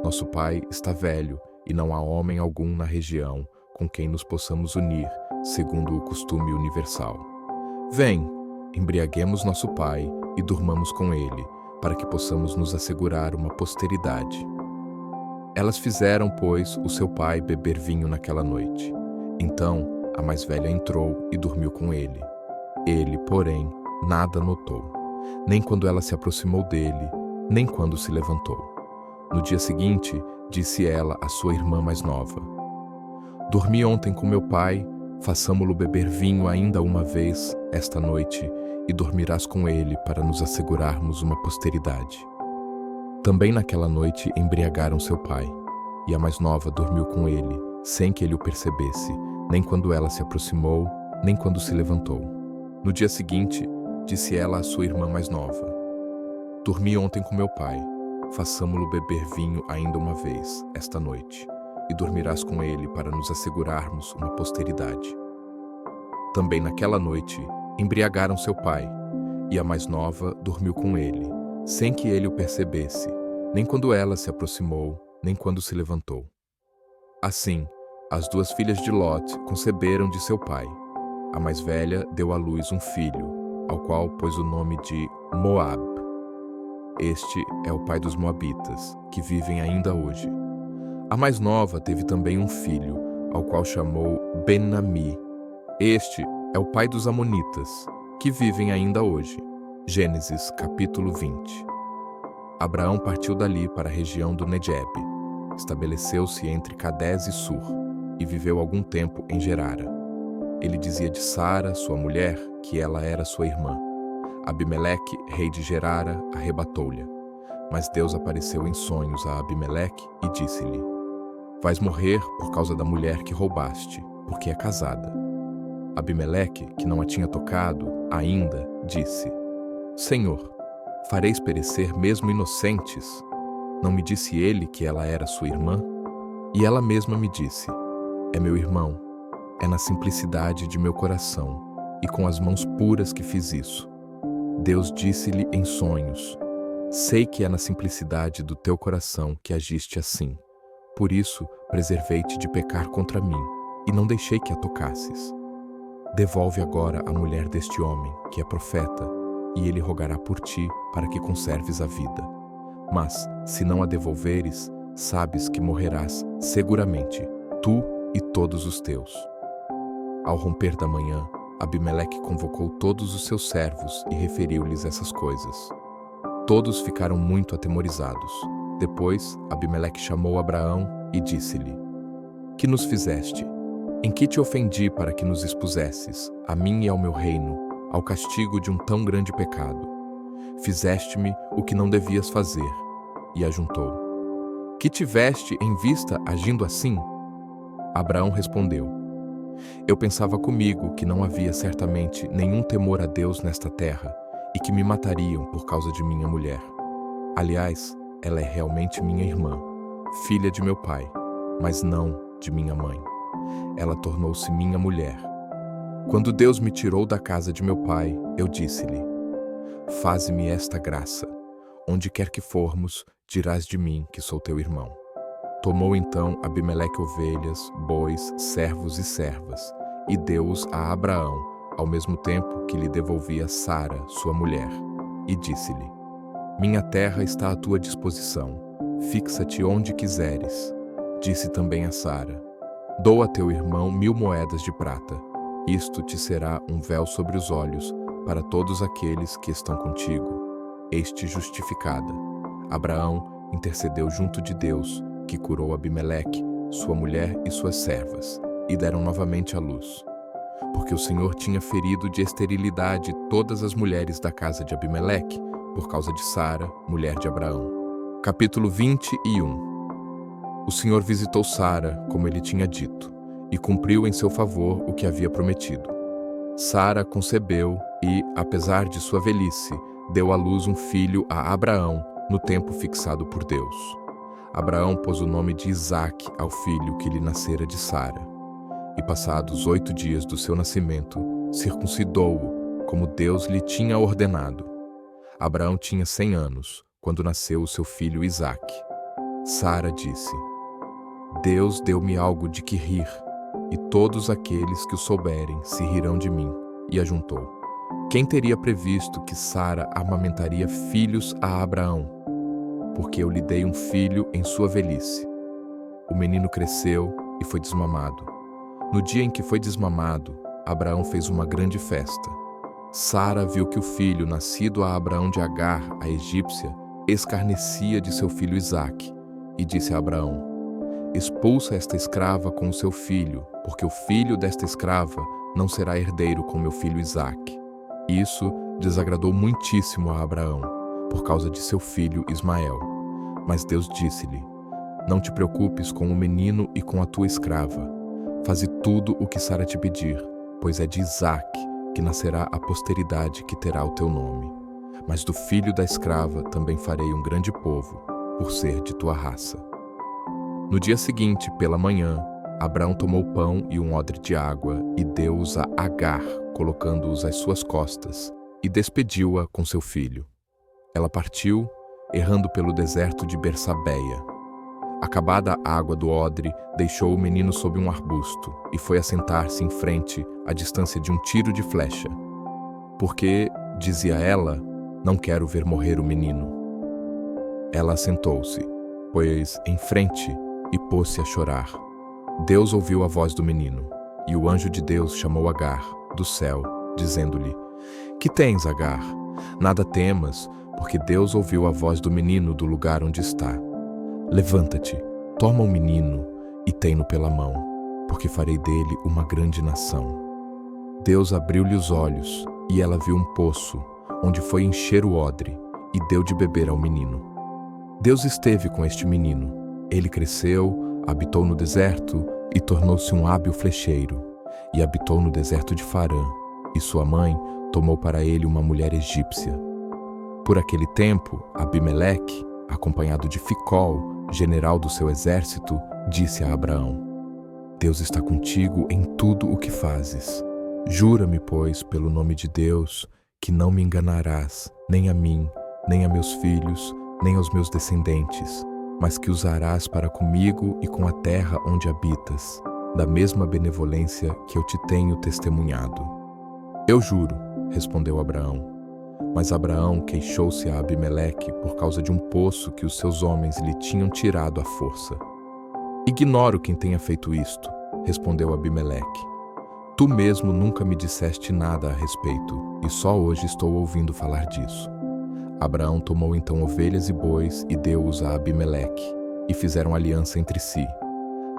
Nosso pai está velho e não há homem algum na região com quem nos possamos unir, segundo o costume universal. Vem, embriaguemos nosso pai e durmamos com ele, para que possamos nos assegurar uma posteridade. Elas fizeram, pois, o seu pai beber vinho naquela noite. Então, a mais velha entrou e dormiu com ele. Ele, porém, nada notou, nem quando ela se aproximou dele, nem quando se levantou. No dia seguinte, disse ela à sua irmã mais nova: Dormi ontem com meu pai, façamo-lo beber vinho ainda uma vez esta noite, e dormirás com ele para nos assegurarmos uma posteridade. Também naquela noite embriagaram seu pai, e a mais nova dormiu com ele, sem que ele o percebesse, nem quando ela se aproximou, nem quando se levantou. No dia seguinte, disse ela à sua irmã mais nova: Dormi ontem com meu pai, façamo-lo beber vinho ainda uma vez esta noite, e dormirás com ele para nos assegurarmos uma posteridade. Também naquela noite embriagaram seu pai, e a mais nova dormiu com ele, sem que ele o percebesse, nem quando ela se aproximou, nem quando se levantou. Assim, as 2 filhas de Lote conceberam de seu pai. a mais velha deu à luz um filho, ao qual pôs o nome de Moab. Este é o pai dos Moabitas, que vivem ainda hoje. A mais nova teve também um filho, ao qual chamou Ben-Ami. Este é o pai dos Amonitas, que vivem ainda hoje. Gênesis capítulo 20. Abraão partiu dali para a região do Negeb. Estabeleceu-se entre Cadés e Sur, e viveu algum tempo em Gerara. Ele dizia de Sara, sua mulher, que ela era sua irmã. Abimeleque, rei de Gerara, arrebatou-lhe. Mas Deus apareceu em sonhos a Abimeleque e disse-lhe: Vais morrer por causa da mulher que roubaste, porque é casada. Abimeleque, que não a tinha tocado ainda, disse: Senhor, fareis perecer mesmo inocentes? Não me disse ele que ela era sua irmã? E ela mesma me disse: É meu irmão, é na simplicidade de meu coração e com as mãos puras que fiz isso. Deus disse-lhe em sonhos: Sei que é na simplicidade do teu coração que agiste assim. Por isso, preservei-te de pecar contra mim, e não deixei que a tocasses. Devolve agora a mulher deste homem, que é profeta, e ele rogará por ti para que conserves a vida. Mas, se não a devolveres, sabes que morrerás seguramente, tu e todos os teus. Ao romper da manhã, Abimeleque convocou todos os seus servos e referiu-lhes essas coisas. Todos ficaram muito atemorizados. Depois, Abimeleque chamou Abraão e disse-lhe: Que nos fizeste? Em que te ofendi para que nos expusesses, a mim e ao meu reino, ao castigo de um tão grande pecado? Fizeste-me o que não devias fazer. E ajuntou: Que tiveste em vista agindo assim? Abraão respondeu: Eu pensava comigo que não havia certamente nenhum temor a Deus nesta terra e que me matariam por causa de minha mulher. Aliás, ela é realmente minha irmã, filha de meu pai, mas não de minha mãe. Ela tornou-se minha mulher. Quando Deus me tirou da casa de meu pai, eu disse-lhe: Faze-me esta graça. Onde quer que formos, dirás de mim que sou teu irmão. Tomou então Abimeleque ovelhas, bois, servos e servas, e deu-os a Abraão, ao mesmo tempo que lhe devolvia Sara, sua mulher. E disse-lhe: Minha terra está à tua disposição, fixa-te onde quiseres. Disse também a Sara: Dou a teu irmão 1000 moedas de prata. Isto te será um véu sobre os olhos para todos aqueles que estão contigo. Eis-te justificada. Abraão intercedeu junto de Deus, que curou Abimeleque, sua mulher e suas servas, e deram novamente à luz. Porque o Senhor tinha ferido de esterilidade todas as mulheres da casa de Abimeleque, por causa de Sara, mulher de Abraão. Capítulo 21. O Senhor visitou Sara, como ele tinha dito, e cumpriu em seu favor o que havia prometido. Sara concebeu e, apesar de sua velhice, deu à luz um filho a Abraão, no tempo fixado por Deus. Abraão pôs o nome de Isaque ao filho que lhe nascera de Sara. E passados 8 dias do seu nascimento, circuncidou-o, como Deus lhe tinha ordenado. Abraão tinha 100 anos, quando nasceu o seu filho Isaque. Sara disse: Deus deu-me algo de que rir, e todos aqueles que o souberem se rirão de mim. E ajuntou: Quem teria previsto que Sara amamentaria filhos a Abraão? Porque eu lhe dei um filho em sua velhice. O menino cresceu e foi desmamado. No dia em que foi desmamado, Abraão fez uma grande festa. Sara viu que o filho nascido a Abraão de Agar, a egípcia, escarnecia de seu filho Isaque, e disse a Abraão: Expulsa esta escrava com o seu filho, porque o filho desta escrava não será herdeiro com meu filho Isaque. Isso desagradou muitíssimo a Abraão, por causa de seu filho Ismael. Mas Deus disse-lhe: Não te preocupes com o menino e com a tua escrava. Faze tudo o que Sara te pedir, pois é de Isaque que nascerá a posteridade que terá o teu nome. Mas do filho da escrava também farei um grande povo, por ser de tua raça. No dia seguinte, pela manhã, Abraão tomou pão e um odre de água e deu-os a Agar, colocando-os às suas costas, e despediu-a com seu filho. Ela partiu, errando pelo deserto de Bersabeia. Acabada a água do odre, deixou o menino sob um arbusto e foi assentar-se em frente, à distância de um tiro de flecha. Porque, dizia ela, não quero ver morrer o menino. Ela assentou-se, pois em frente, e pôs-se a chorar. Deus ouviu a voz do menino, e o anjo de Deus chamou Agar, do céu, dizendo-lhe: Que tens, Agar? Nada temas, porque Deus ouviu a voz do menino do lugar onde está. Levanta-te, toma o menino e tem-no pela mão, porque farei dele uma grande nação. Deus abriu-lhe os olhos, e ela viu um poço, onde foi encher o odre, e deu de beber ao menino. Deus esteve com este menino. Ele cresceu, habitou no deserto e tornou-se um hábil flecheiro, e habitou no deserto de Farã, e sua mãe tomou para ele uma mulher egípcia. Por aquele tempo, Abimeleque, acompanhado de Ficol, general do seu exército, disse a Abraão: Deus está contigo em tudo o que fazes. Jura-me, pois, pelo nome de Deus, que não me enganarás, nem a mim, nem a meus filhos, nem aos meus descendentes, mas que usarás para comigo e com a terra onde habitas, da mesma benevolência que eu te tenho testemunhado. Eu juro, respondeu Abraão. Mas Abraão queixou-se a Abimeleque por causa de um poço que os seus homens lhe tinham tirado à força. Ignoro quem tenha feito isto, respondeu Abimeleque. Tu mesmo nunca me disseste nada a respeito, e só hoje estou ouvindo falar disso. Abraão tomou então ovelhas e bois e deu-os a Abimeleque, e fizeram aliança entre si.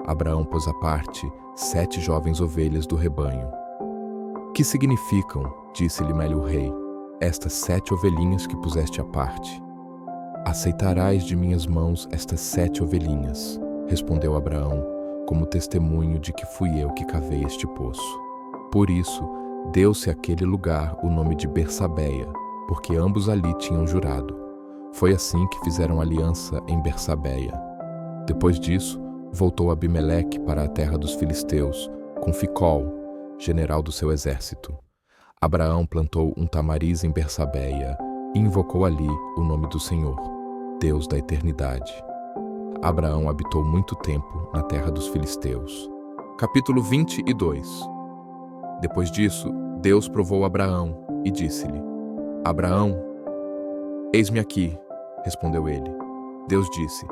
Abraão pôs à parte 7 jovens ovelhas do rebanho. Que significam, disse-lhe Mele o rei, estas 7 ovelhinhas que puseste à parte? Aceitarás de minhas mãos estas 7 ovelhinhas, respondeu Abraão, como testemunho de que fui eu que cavei este poço. Por isso, deu-se àquele lugar o nome de Bersabeia, porque ambos ali tinham jurado. Foi assim que fizeram aliança em Bersabeia. Depois disso, voltou Abimeleque para a terra dos filisteus, com Ficol, general do seu exército. Abraão plantou um tamariz em Bersabeia e invocou ali o nome do Senhor, Deus da eternidade. Abraão habitou muito tempo na terra dos filisteus. Capítulo 22. Depois disso, Deus provou Abraão e disse-lhe: Abraão, eis-me aqui, respondeu ele. Deus disse: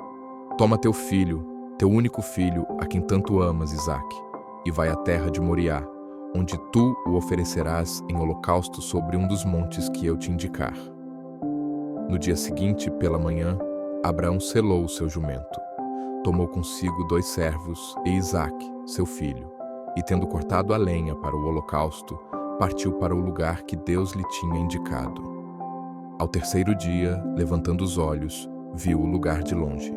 Toma teu filho, teu único filho, a quem tanto amas, Isaque, e vai à terra de Moriá, onde tu o oferecerás em holocausto sobre um dos montes que eu te indicar. No dia seguinte, pela manhã, Abraão selou o seu jumento. Tomou consigo 2 servos e Isaque, seu filho, e tendo cortado a lenha para o holocausto, partiu para o lugar que Deus lhe tinha indicado. Ao terceiro dia, levantando os olhos, viu o lugar de longe.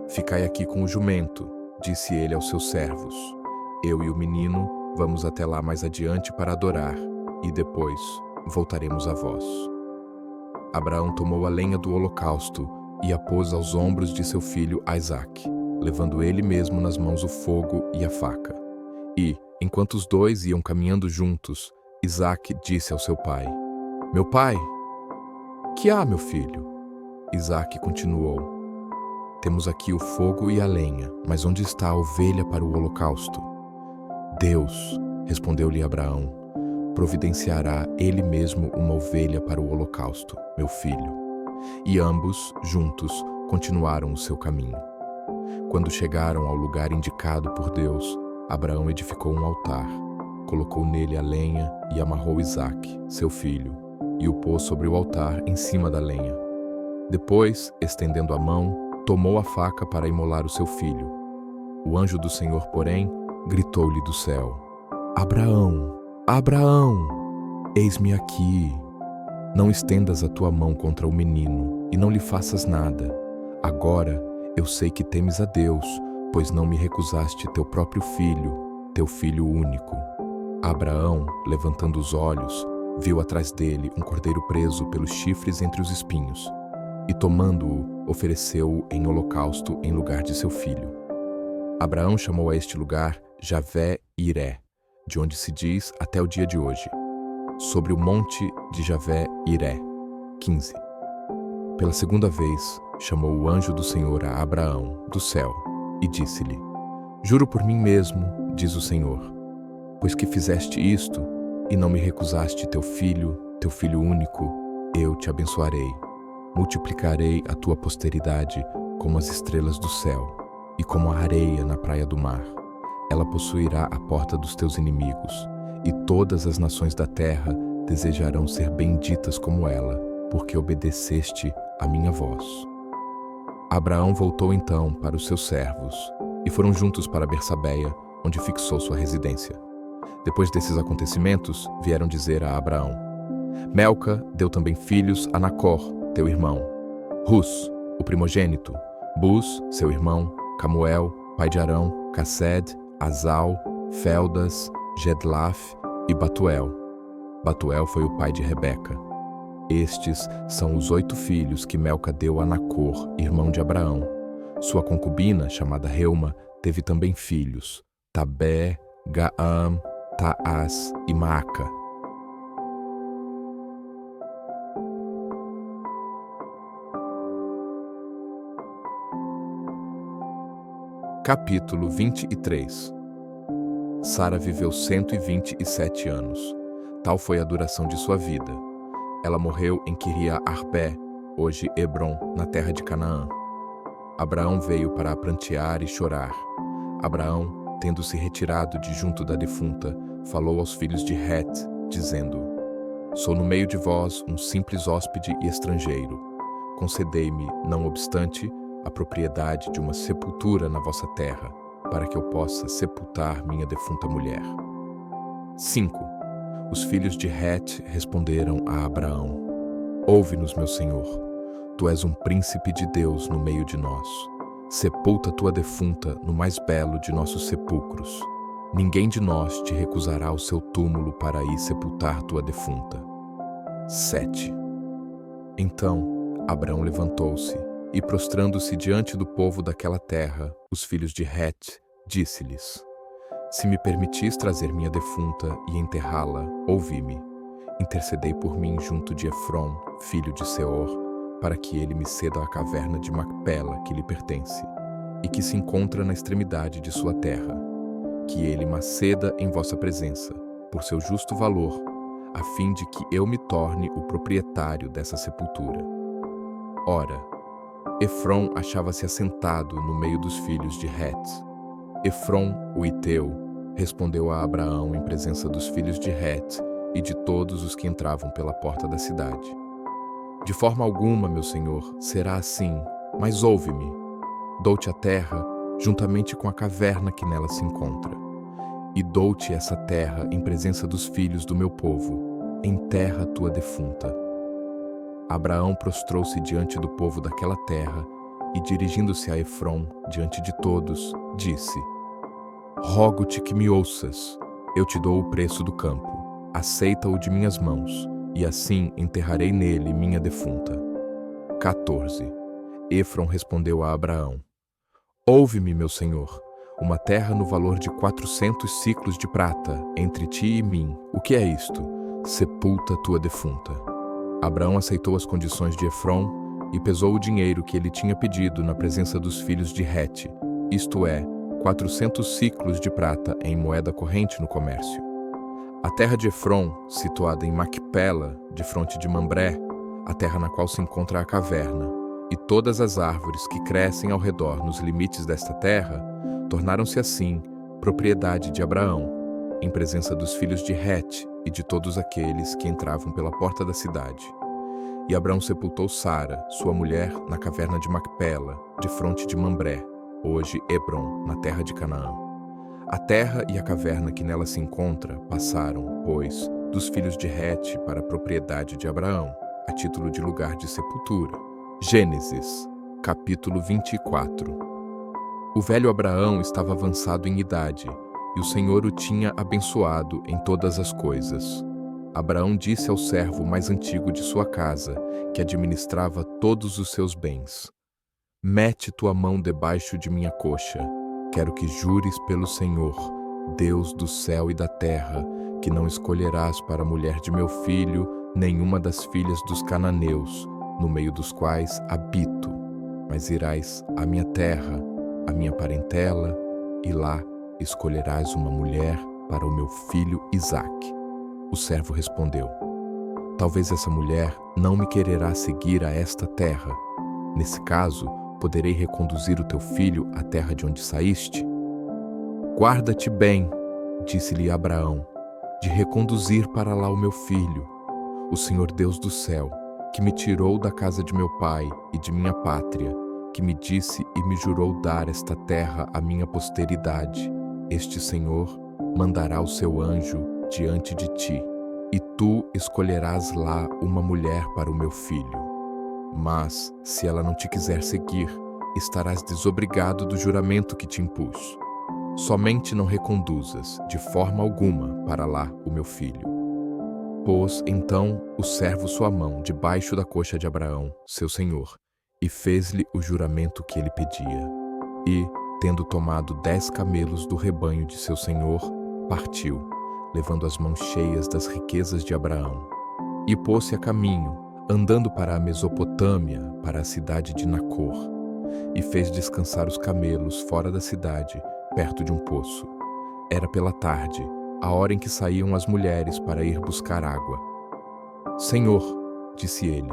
Ficai aqui com o jumento, disse ele aos seus servos. Eu e o menino vamos até lá mais adiante para adorar, e depois voltaremos a vós. Abraão tomou a lenha do holocausto e a pôs aos ombros de seu filho Isaque, levando ele mesmo nas mãos o fogo e a faca. E, enquanto os dois iam caminhando juntos, Isaque disse ao seu pai: Meu pai! Que há, meu filho? Isaque continuou: Temos aqui o fogo e a lenha, mas onde está a ovelha para o holocausto? Deus, respondeu-lhe Abraão, providenciará ele mesmo uma ovelha para o holocausto, meu filho. E ambos, juntos, continuaram o seu caminho. Quando chegaram ao lugar indicado por Deus, Abraão edificou um altar, colocou nele a lenha e amarrou Isaque, seu filho, e o pôs sobre o altar em cima da lenha. Depois, estendendo a mão, tomou a faca para imolar o seu filho. O anjo do Senhor, porém, gritou-lhe do céu: Abraão, Abraão, eis-me aqui. Não estendas a tua mão contra o menino e não lhe faças nada. Agora eu sei que temes a Deus, pois não me recusaste teu próprio filho, teu filho único. Abraão, levantando os olhos, viu atrás dele um cordeiro preso pelos chifres entre os espinhos, e tomando-o, ofereceu-o em holocausto em lugar de seu filho. Abraão chamou a este lugar Javé-Iré, de onde se diz até o dia de hoje, sobre o monte de Javé-Iré. 15. Pela segunda vez, chamou o anjo do Senhor a Abraão do céu e disse-lhe: Juro por mim mesmo, diz o Senhor, pois que fizeste isto e não me recusaste teu filho único, eu te abençoarei. Multiplicarei a tua posteridade como as estrelas do céu e como a areia na praia do mar. Ela possuirá a porta dos teus inimigos, e todas as nações da terra desejarão ser benditas como ela, porque obedeceste à minha voz. Abraão voltou então para os seus servos, e foram juntos para Bersabeia, onde fixou sua residência. Depois desses acontecimentos, vieram dizer a Abraão: Melca deu também filhos a Nacor, teu irmão, Rus, o primogênito, Bus, seu irmão, Camuel, pai de Arão, Cassed, Azal, Feldas, Gedlaf e Batuel. Batuel foi o pai de Rebeca. Estes são os 8 filhos que Melca deu a Nacor, irmão de Abraão. Sua concubina, chamada Reuma, teve também filhos, Tabé, Gaam, Taás e Maaca. Capítulo 23. Sara viveu 127 anos. Tal foi a duração de sua vida. Ela morreu em Quiria-Arbé, hoje Hebron, na terra de Canaã. Abraão veio para prantear e chorar. Abraão, tendo se retirado de junto da defunta, falou aos filhos de Het, dizendo: Sou no meio de vós um simples hóspede e estrangeiro. Concedei-me, não obstante, a propriedade de uma sepultura na vossa terra, para que eu possa sepultar minha defunta mulher. 5. Os filhos de Het responderam a Abraão: Ouve-nos, meu senhor. Tu és um príncipe de Deus no meio de nós. Sepulta tua defunta no mais belo de nossos sepulcros. Ninguém de nós te recusará o seu túmulo para ir sepultar tua defunta. 7. Então Abraão levantou-se e, prostrando-se diante do povo daquela terra, os filhos de Het, disse-lhes: Se me permitis trazer minha defunta e enterrá-la, ouvi-me. Intercedei por mim junto de Efron, filho de Seor, para que ele me ceda a caverna de Macpela que lhe pertence, e que se encontra na extremidade de sua terra. Que ele me ceda em vossa presença, por seu justo valor, a fim de que eu me torne o proprietário dessa sepultura. Ora, Efron achava-se assentado no meio dos filhos de Het. Efron, o Iteu, respondeu a Abraão em presença dos filhos de Het e de todos os que entravam pela porta da cidade: De forma alguma, meu senhor, será assim, mas ouve-me. Dou-te a terra, juntamente com a caverna que nela se encontra. E dou-te essa terra em presença dos filhos do meu povo. Enterra tua defunta. Abraão prostrou-se diante do povo daquela terra e, dirigindo-se a Efron, diante de todos, disse: Rogo-te que me ouças. Eu te dou o preço do campo. Aceita-o de minhas mãos, e assim enterrarei nele minha defunta. 14. Efron respondeu a Abraão: Ouve-me, meu senhor. Uma terra no valor de 400 siclos de prata, entre ti e mim. O que é isto? Sepulta tua defunta. Abraão aceitou as condições de Efron e pesou o dinheiro que ele tinha pedido na presença dos filhos de Het, isto é, 400 siclos de prata em moeda corrente no comércio. A terra de Efron, situada em Macpela, defronte de Mambré, a terra na qual se encontra a caverna, e todas as árvores que crescem ao redor nos limites desta terra, tornaram-se assim propriedade de Abraão, em presença dos filhos de Het e de todos aqueles que entravam pela porta da cidade. E Abraão sepultou Sara, sua mulher, na caverna de Macpela, defronte de Mambré, hoje Hebron, na terra de Canaã. A terra e a caverna que nela se encontra passaram, pois, dos filhos de Het para a propriedade de Abraão, a título de lugar de sepultura. Gênesis, capítulo 24. O velho Abraão estava avançado em idade, e o Senhor o tinha abençoado em todas as coisas. Abraão disse ao servo mais antigo de sua casa, que administrava todos os seus bens: Mete tua mão debaixo de minha coxa. Quero que jures pelo Senhor, Deus do céu e da terra, que não escolherás para mulher de meu filho nenhuma das filhas dos cananeus, no meio dos quais habito, mas irás à minha terra, à minha parentela, e lá escolherás uma mulher para o meu filho Isaque. O servo respondeu: talvez essa mulher não me quererá seguir a esta terra. Nesse caso, poderei reconduzir o teu filho à terra de onde saíste? Guarda-te bem, disse-lhe Abraão, de reconduzir para lá o meu filho. O Senhor Deus do céu, que me tirou da casa de meu pai e de minha pátria, que me disse e me jurou dar esta terra à minha posteridade, este Senhor mandará o seu anjo diante de ti, e tu escolherás lá uma mulher para o meu filho. Mas, se ela não te quiser seguir, estarás desobrigado do juramento que te impus. Somente não reconduzas, de forma alguma, para lá o meu filho. Pôs, então, o servo sua mão debaixo da coxa de Abraão, seu senhor, e fez-lhe o juramento que ele pedia. E, tendo tomado 10 camelos do rebanho de seu senhor, partiu, levando as mãos cheias das riquezas de Abraão. E pôs-se a caminho, andando para a Mesopotâmia, para a cidade de Nacor, e fez descansar os camelos fora da cidade, perto de um poço. Era pela tarde, a hora em que saíam as mulheres para ir buscar água. Senhor, disse ele,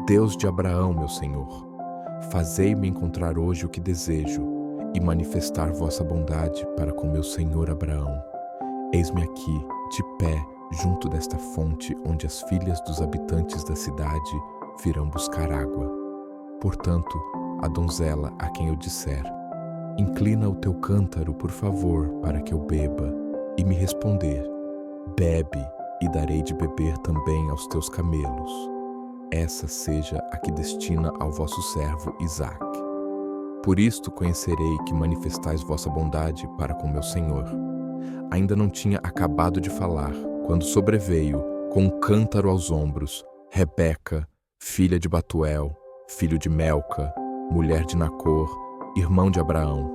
Deus de Abraão, meu senhor, fazei-me encontrar hoje o que desejo e manifestar vossa bondade para com meu senhor Abraão. Eis-me aqui, de pé, junto desta fonte onde as filhas dos habitantes da cidade virão buscar água. Portanto, a donzela a quem eu disser, inclina o teu cântaro, por favor, para que eu beba, e me responder, bebe, e darei de beber também aos teus camelos. Essa seja a que destina ao vosso servo Isaque. Por isto conhecerei que manifestais vossa bondade para com meu senhor. Ainda não tinha acabado de falar, quando sobreveio, com um cântaro aos ombros, Rebeca, filha de Batuel, filho de Melca, mulher de Nacor, irmão de Abraão.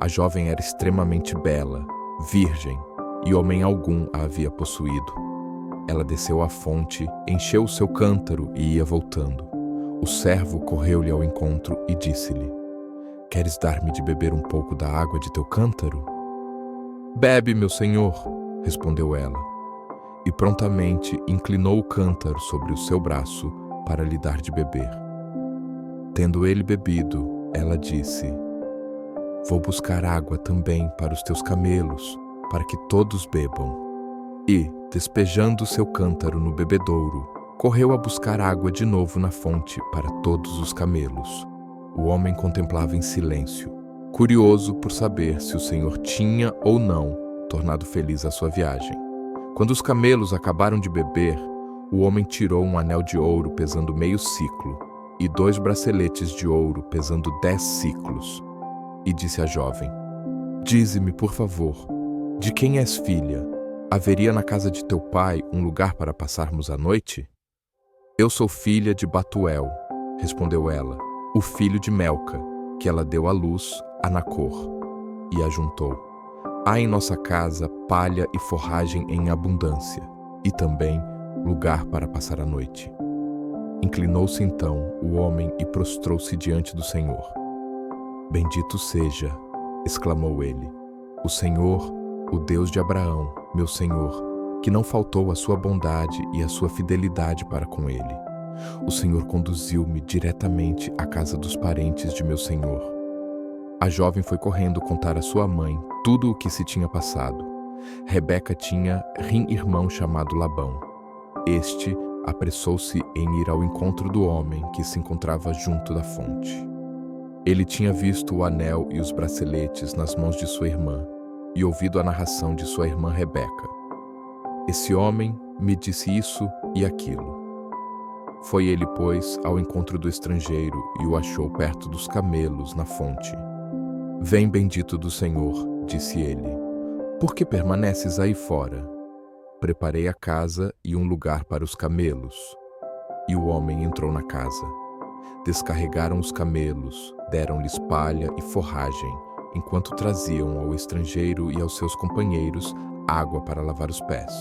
A jovem era extremamente bela, virgem, e homem algum a havia possuído. Ela desceu à fonte, encheu o seu cântaro e ia voltando. O servo correu-lhe ao encontro e disse-lhe: queres dar-me de beber um pouco da água de teu cântaro? Bebe, meu senhor, respondeu ela, e prontamente inclinou o cântaro sobre o seu braço para lhe dar de beber. Tendo ele bebido, ela disse: vou buscar água também para os teus camelos, para que todos bebam. E, despejando seu cântaro no bebedouro, correu a buscar água de novo na fonte para todos os camelos. O homem contemplava em silêncio, curioso por saber se o senhor tinha ou não tornado feliz a sua viagem. Quando os camelos acabaram de beber, o homem tirou um anel de ouro pesando meio siclo e 2 braceletes de ouro pesando 10 siclos. E disse à jovem: dize-me, por favor, de quem és filha? Haveria na casa de teu pai um lugar para passarmos a noite? Eu sou filha de Batuel, respondeu ela, o filho de Melca, que ela deu à luz a Nacor. E ajuntou: há em nossa casa palha e forragem em abundância, e também lugar para passar a noite. Inclinou-se então o homem e prostrou-se diante do Senhor. Bendito seja, exclamou ele, o Senhor, o Deus de Abraão, meu senhor, que não faltou a sua bondade e a sua fidelidade para com ele. O Senhor conduziu-me diretamente à casa dos parentes de meu senhor. A jovem foi correndo contar à sua mãe tudo o que se tinha passado. Rebeca tinha irmão chamado Labão. Este apressou-se em ir ao encontro do homem que se encontrava junto da fonte. Ele tinha visto o anel e os braceletes nas mãos de sua irmã e ouvido a narração de sua irmã Rebeca. Esse homem me disse isso e aquilo. Foi ele, pois, ao encontro do estrangeiro e o achou perto dos camelos na fonte. Vem, bendito do Senhor, disse ele. Por que permaneces aí fora? Preparei a casa e um lugar para os camelos. E o homem entrou na casa. Descarregaram os camelos, deram-lhes palha e forragem, enquanto traziam ao estrangeiro e aos seus companheiros água para lavar os pés.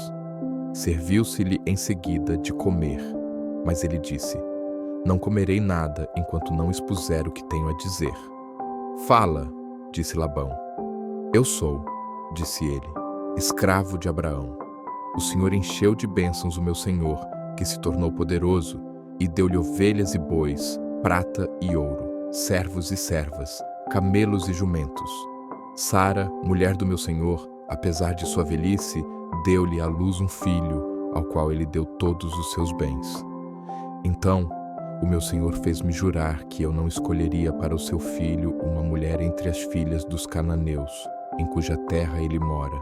Serviu-se-lhe em seguida de comer, mas ele disse: Não comerei nada enquanto não expuser o que tenho a dizer. Fala, disse Labão. Eu sou, disse ele, escravo de Abraão. O Senhor encheu de bênçãos o meu senhor, que se tornou poderoso, e deu-lhe ovelhas e bois, prata e ouro, servos e servas, camelos e jumentos. Sara, mulher do meu senhor, apesar de sua velhice, deu-lhe à luz um filho, ao qual ele deu todos os seus bens. Então, o meu senhor fez-me jurar que eu não escolheria para o seu filho uma mulher entre as filhas dos cananeus, em cuja terra ele mora,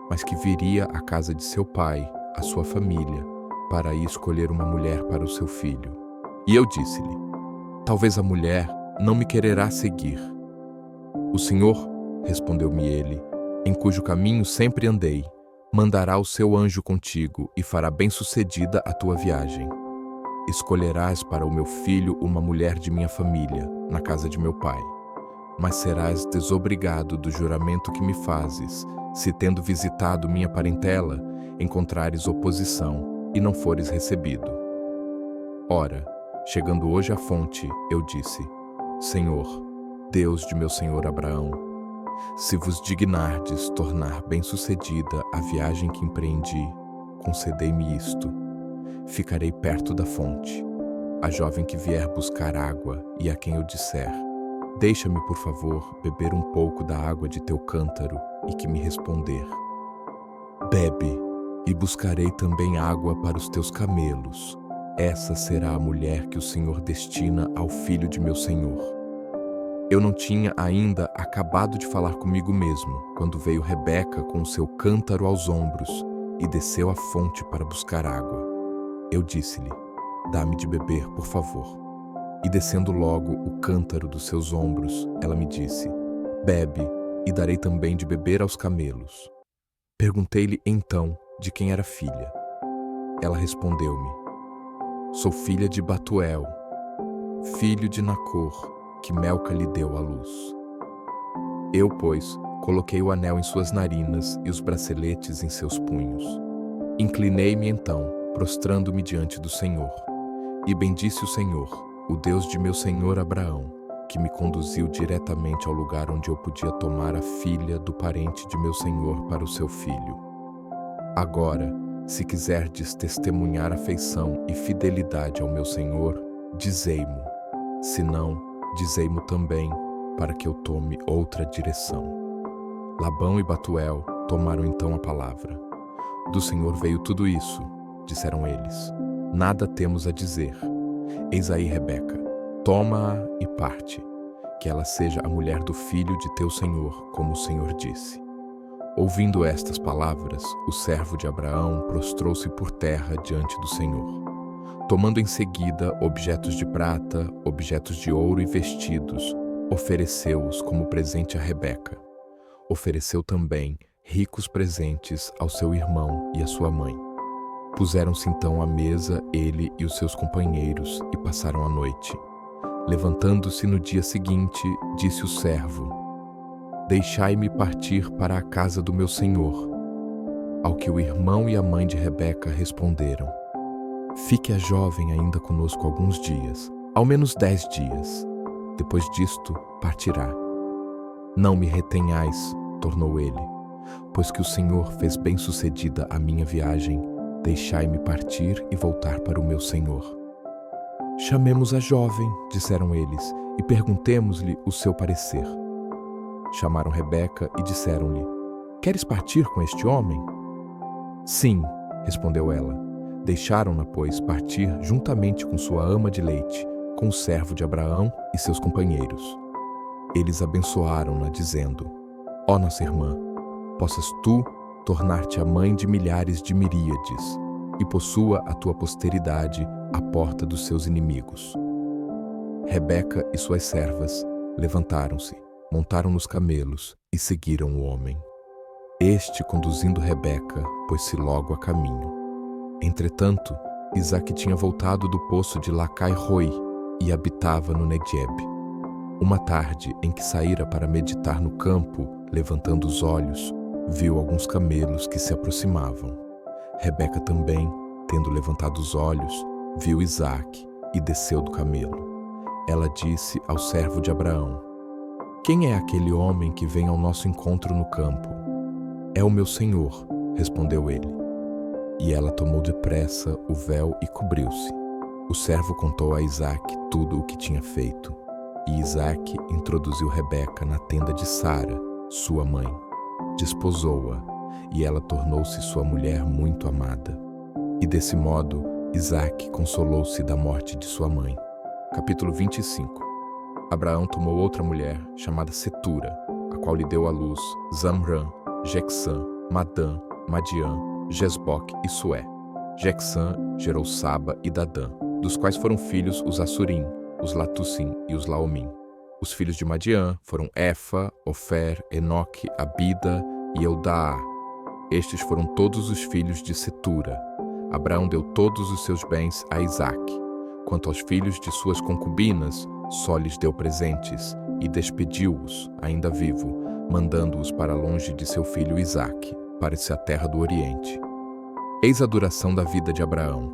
mas que viria à casa de seu pai, a sua família, para aí escolher uma mulher para o seu filho. E eu disse-lhe: talvez a mulher não me quererá seguir. O Senhor, respondeu-me ele, em cujo caminho sempre andei, mandará o seu anjo contigo e fará bem-sucedida a tua viagem. Escolherás para o meu filho uma mulher de minha família, na casa de meu pai. Mas serás desobrigado do juramento que me fazes, se tendo visitado minha parentela, encontrares oposição e não fores recebido. Ora, chegando hoje à fonte, eu disse: Senhor, Deus de meu senhor Abraão, se vos dignardes tornar bem-sucedida a viagem que empreendi, concedei-me isto. Ficarei perto da fonte. A jovem que vier buscar água e a quem eu disser: deixa-me, por favor, beber um pouco da água de teu cântaro, e que me responder: bebe, e buscarei também água para os teus camelos. Essa será a mulher que o Senhor destina ao filho de meu senhor. Eu não tinha ainda acabado de falar comigo mesmo, quando veio Rebeca com o seu cântaro aos ombros e desceu à fonte para buscar água. Eu disse-lhe: dá-me de beber, por favor. E descendo logo o cântaro dos seus ombros, ela me disse: bebe, e darei também de beber aos camelos. Perguntei-lhe então de quem era filha. Ela respondeu-me: sou filha de Batuel, filho de Nacor, que Melca lhe deu à luz. Eu, pois, coloquei o anel em suas narinas e os braceletes em seus punhos. Inclinei-me então, prostrando-me diante do Senhor, e bendisse o Senhor, o Deus de meu senhor Abraão, que me conduziu diretamente ao lugar onde eu podia tomar a filha do parente de meu senhor para o seu filho. Agora, se quiserdes testemunhar afeição e fidelidade ao meu senhor, dizei-mo. Se não, dizei-mo também, para que eu tome outra direção. Labão e Batuel tomaram então a palavra. Do Senhor veio tudo isso, disseram eles. Nada temos a dizer. Eis aí Rebeca, toma-a e parte, que ela seja a mulher do filho de teu senhor, como o Senhor disse. Ouvindo estas palavras, o servo de Abraão prostrou-se por terra diante do Senhor. Tomando em seguida objetos de prata, objetos de ouro e vestidos, ofereceu-os como presente a Rebeca. Ofereceu também ricos presentes ao seu irmão e à sua mãe. Puseram-se então à mesa ele e os seus companheiros e passaram a noite. Levantando-se no dia seguinte, disse o servo: deixai-me partir para a casa do meu senhor. Ao que o irmão e a mãe de Rebeca responderam: fique a jovem ainda conosco alguns dias, ao menos 10 dias. Depois disto, partirá. Não me retenhais, tornou ele, pois que o Senhor fez bem-sucedida a minha viagem, deixai-me partir e voltar para o meu senhor. Chamemos a jovem, disseram eles, e perguntemos-lhe o seu parecer. Chamaram Rebeca e disseram-lhe: queres partir com este homem? Sim, respondeu ela. Deixaram-na, pois, partir juntamente com sua ama de leite, com o servo de Abraão e seus companheiros. Eles abençoaram-na, dizendo: ó nossa irmã, possas tu tornar-te a mãe de milhares de miríades, e possua a tua posteridade à porta dos seus inimigos. Rebeca e suas servas levantaram-se, montaram nos camelos e seguiram o homem. Este, conduzindo Rebeca, pôs-se logo a caminho. Entretanto, Isaque tinha voltado do poço de Lacai-Roi e habitava no Negueb. Uma tarde, em que saíra para meditar no campo, levantando os olhos, viu alguns camelos que se aproximavam. Rebeca também, tendo levantado os olhos, viu Isaque e desceu do camelo. Ela disse ao servo de Abraão: "Quem é aquele homem que vem ao nosso encontro no campo?" "É o meu senhor", respondeu ele. E ela tomou depressa o véu e cobriu-se. O servo contou a Isaque tudo o que tinha feito. E Isaque introduziu Rebeca na tenda de Sara, sua mãe. Desposou-a, e ela tornou-se sua mulher muito amada. E desse modo, Isaque consolou-se da morte de sua mãe. Capítulo 25. Abraão tomou outra mulher, chamada Setura, a qual lhe deu à luz Zamrã, Jexã, Madã, Madiã, Jesboque e Sué. Jexã gerou Saba e Dadã, dos quais foram filhos os Assurim, os Latussim e os Laomim. Os filhos de Madiã foram Efa, Ofer, Enoque, Abida e Eudaa. Estes foram todos os filhos de Setura. Abraão deu todos os seus bens a Isaque. Quanto aos filhos de suas concubinas, só lhes deu presentes e despediu-os, ainda vivo, mandando-os para longe de seu filho Isaque, para-se a terra do Oriente. Eis a duração da vida de Abraão.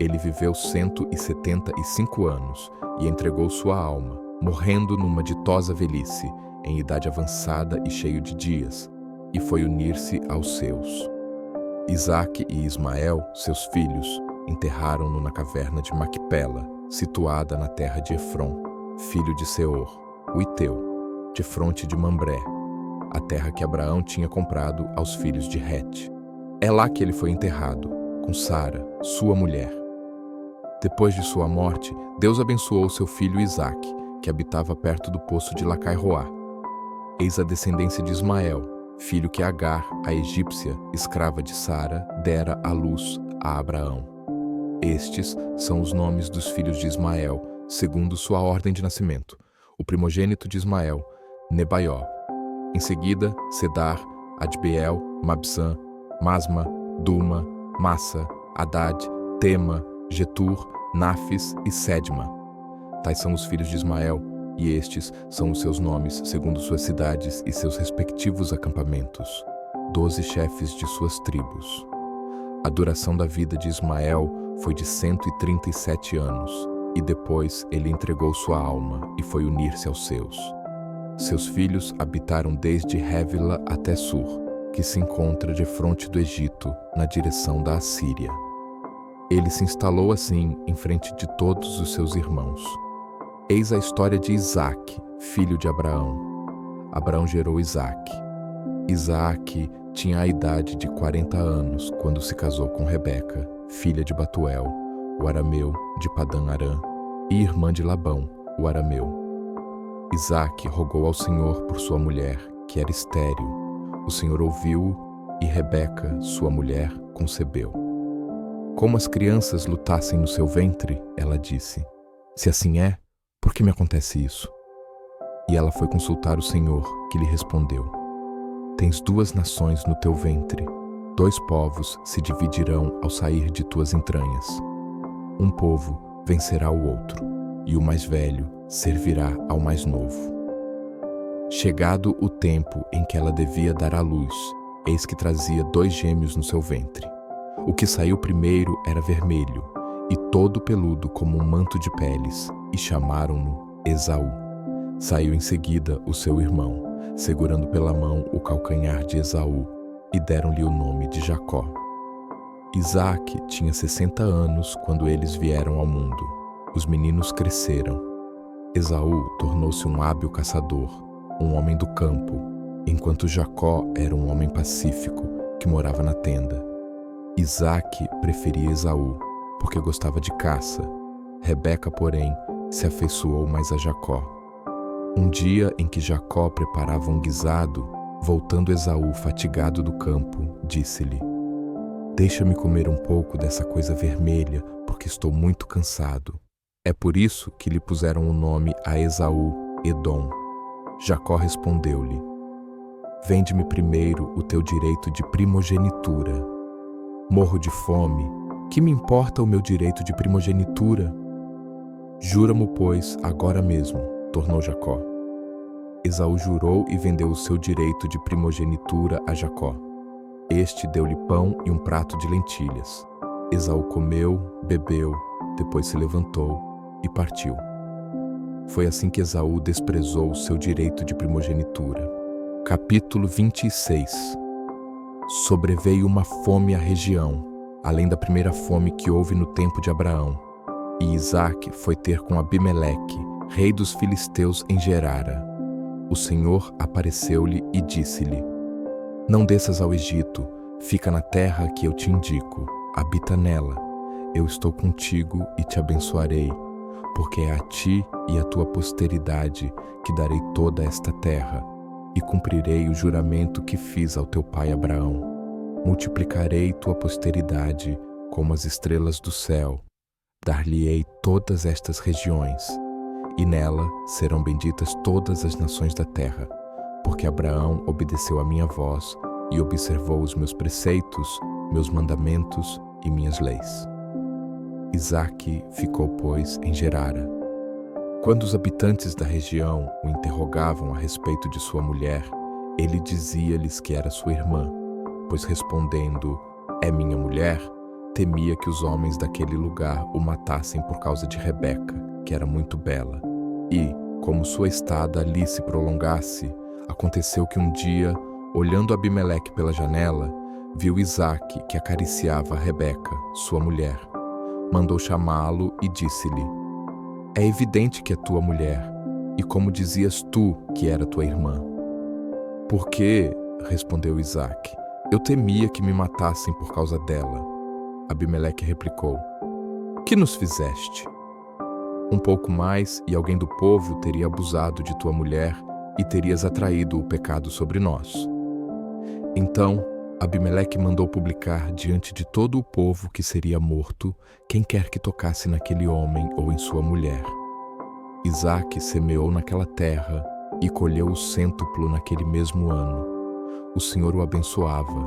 Ele viveu 175 anos e entregou sua alma, morrendo numa ditosa velhice, em idade avançada e cheio de dias, e foi unir-se aos seus. Isaque e Ismael, seus filhos, enterraram-no na caverna de Macpela, situada na terra de Efron, filho de Seor, o Iteu, defronte de Mambré, a terra que Abraão tinha comprado aos filhos de Het. É lá que ele foi enterrado, com Sara, sua mulher. Depois de sua morte, Deus abençoou seu filho Isaque, que habitava perto do poço de Lacai-Roá. Eis a descendência de Ismael, filho que Agar, a egípcia, escrava de Sara, dera à luz a Abraão. Estes são os nomes dos filhos de Ismael, segundo sua ordem de nascimento. O primogênito de Ismael, Nebaió. Em seguida, Cedar, Adbeel, Mabsã, Masma, Duma, Massa, Hadad, Tema, Getur, Nafis e Sedma. Tais são os filhos de Ismael, e estes são os seus nomes, segundo suas cidades e seus respectivos acampamentos, 12 chefes de suas tribos. A duração da vida de Ismael foi de 137 anos, e depois ele entregou sua alma e foi unir-se aos seus. Seus filhos habitaram desde Révila até Sur, que se encontra defronte do Egito, na direção da Assíria. Ele se instalou assim em frente de todos os seus irmãos. Eis a história de Isaque, filho de Abraão. Abraão gerou Isaque. Isaque tinha a idade de 40 anos quando se casou com Rebeca, filha de Batuel, o arameu de Padã-Arã, e irmã de Labão, o arameu. Isaque rogou ao Senhor por sua mulher, que era estéril. O Senhor ouviu-o e Rebeca, sua mulher, concebeu. Como as crianças lutassem no seu ventre, ela disse: "Se assim é, por que me acontece isso?" E ela foi consultar o Senhor, que lhe respondeu: "Tens 2 nações no teu ventre, 2 povos se dividirão ao sair de tuas entranhas. Um povo vencerá o outro, e o mais velho servirá ao mais novo." Chegado o tempo em que ela devia dar à luz, eis que trazia 2 gêmeos no seu ventre. O que saiu primeiro era vermelho, e todo peludo como um manto de peles, e chamaram-no Esaú. Saiu em seguida o seu irmão, segurando pela mão o calcanhar de Esaú, e deram-lhe o nome de Jacó. Isaque tinha 60 anos quando eles vieram ao mundo. Os meninos cresceram. Esaú tornou-se um hábil caçador, um homem do campo, enquanto Jacó era um homem pacífico que morava na tenda. Isaque preferia Esaú, porque gostava de caça. Rebeca, porém, se afeiçoou mais a Jacó. Um dia em que Jacó preparava um guisado, voltando Esaú fatigado do campo, disse-lhe: "Deixa-me comer um pouco dessa coisa vermelha, porque estou muito cansado." É por isso que lhe puseram o nome a Esaú, Edom. Jacó respondeu-lhe: "Vende-me primeiro o teu direito de primogenitura." "Morro de fome, que me importa o meu direito de primogenitura?" "Jura-mo, pois, agora mesmo", tornou Jacó. Esaú jurou e vendeu o seu direito de primogenitura a Jacó. Este deu-lhe pão e um prato de lentilhas. Esaú comeu, bebeu, depois se levantou e partiu. Foi assim que Esaú desprezou o seu direito de primogenitura. Capítulo 26. Sobreveio uma fome à região, além da primeira fome que houve no tempo de Abraão. E Isaque foi ter com Abimeleque, rei dos filisteus, em Gerara. O Senhor apareceu-lhe e disse-lhe: Não desças ao Egito, fica na terra que eu te indico, habita nela. Eu estou contigo e te abençoarei, porque é a ti e à tua posteridade que darei toda esta terra, e cumprirei o juramento que fiz ao teu pai Abraão. Multiplicarei tua posteridade como as estrelas do céu. Dar-lhe-ei todas estas regiões, e nela serão benditas todas as nações da terra, porque Abraão obedeceu a minha voz e observou os meus preceitos, meus mandamentos e minhas leis. Isaque ficou, pois, em Gerara. Quando os habitantes da região o interrogavam a respeito de sua mulher, ele dizia-lhes que era sua irmã, pois respondendo, é minha mulher, temia que os homens daquele lugar o matassem por causa de Rebeca, que era muito bela. E, como sua estada ali se prolongasse, aconteceu que um dia, olhando Abimeleque pela janela, viu Isaque que acariciava a Rebeca, sua mulher. Mandou chamá-lo e disse-lhe: É evidente que é tua mulher, e como dizias tu que era tua irmã. Por quê? Respondeu Isaque. Eu temia que me matassem por causa dela. Abimeleque replicou: Que nos fizeste? Um pouco mais e alguém do povo teria abusado de tua mulher e terias atraído o pecado sobre nós. Então Abimeleque mandou publicar diante de todo o povo que seria morto quem quer que tocasse naquele homem ou em sua mulher. Isaque semeou naquela terra e colheu o cêntuplo naquele mesmo ano. O Senhor o abençoava,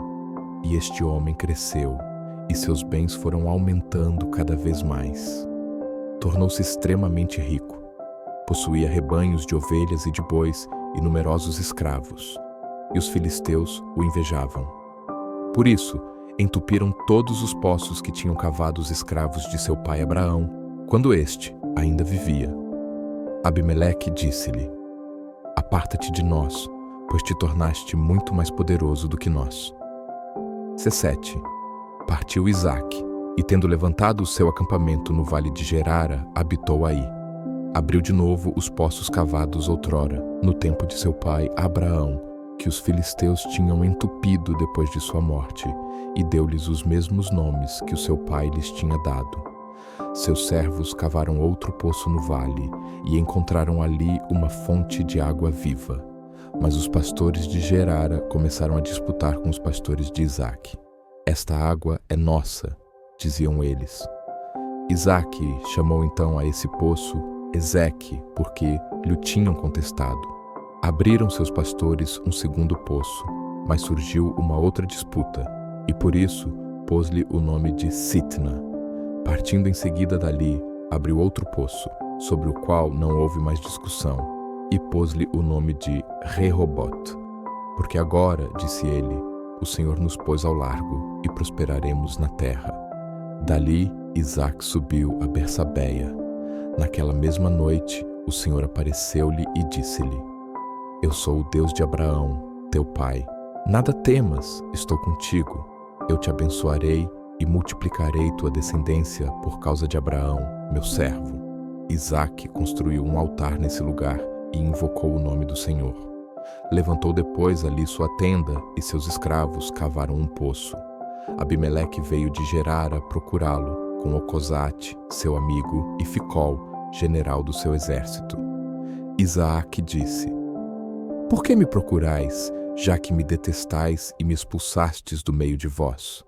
e este homem cresceu, e seus bens foram aumentando cada vez mais. Tornou-se extremamente rico. Possuía rebanhos de ovelhas e de bois e numerosos escravos, e os filisteus o invejavam. Por isso, entupiram todos os poços que tinham cavado os escravos de seu pai Abraão, quando este ainda vivia. Abimeleque disse-lhe: Aparta-te de nós, pois te tornaste muito mais poderoso do que nós. 17. Partiu Isaque, e tendo levantado o seu acampamento no vale de Gerara, habitou aí. Abriu de novo os poços cavados outrora, no tempo de seu pai Abraão, que os filisteus tinham entupido depois de sua morte, e deu-lhes os mesmos nomes que o seu pai lhes tinha dado. Seus servos cavaram outro poço no vale, e encontraram ali uma fonte de água viva. Mas os pastores de Gerara começaram a disputar com os pastores de Isaque. Esta água é nossa, diziam eles. Isaque chamou então a esse poço Ezeque, porque lhe tinham contestado. Abriram seus pastores um segundo poço, mas surgiu uma outra disputa, e por isso pôs-lhe o nome de Sitna. Partindo em seguida dali, abriu outro poço, sobre o qual não houve mais discussão, e pôs-lhe o nome de Rehobote. Porque agora, disse ele, o Senhor nos pôs ao largo, e prosperaremos na terra. Dali, Isaque subiu a Bersabeia. Naquela mesma noite, o Senhor apareceu-lhe e disse-lhe: Eu sou o Deus de Abraão, teu pai. Nada temas, estou contigo. Eu te abençoarei e multiplicarei tua descendência por causa de Abraão, meu servo. Isaque construiu um altar nesse lugar e invocou o nome do Senhor. Levantou depois ali sua tenda e seus escravos cavaram um poço. Abimeleque veio de Gerara procurá-lo, com Ocosate, seu amigo, e Ficol, general do seu exército. Isaque disse: Por que me procurais, já que me detestais e me expulsastes do meio de vós?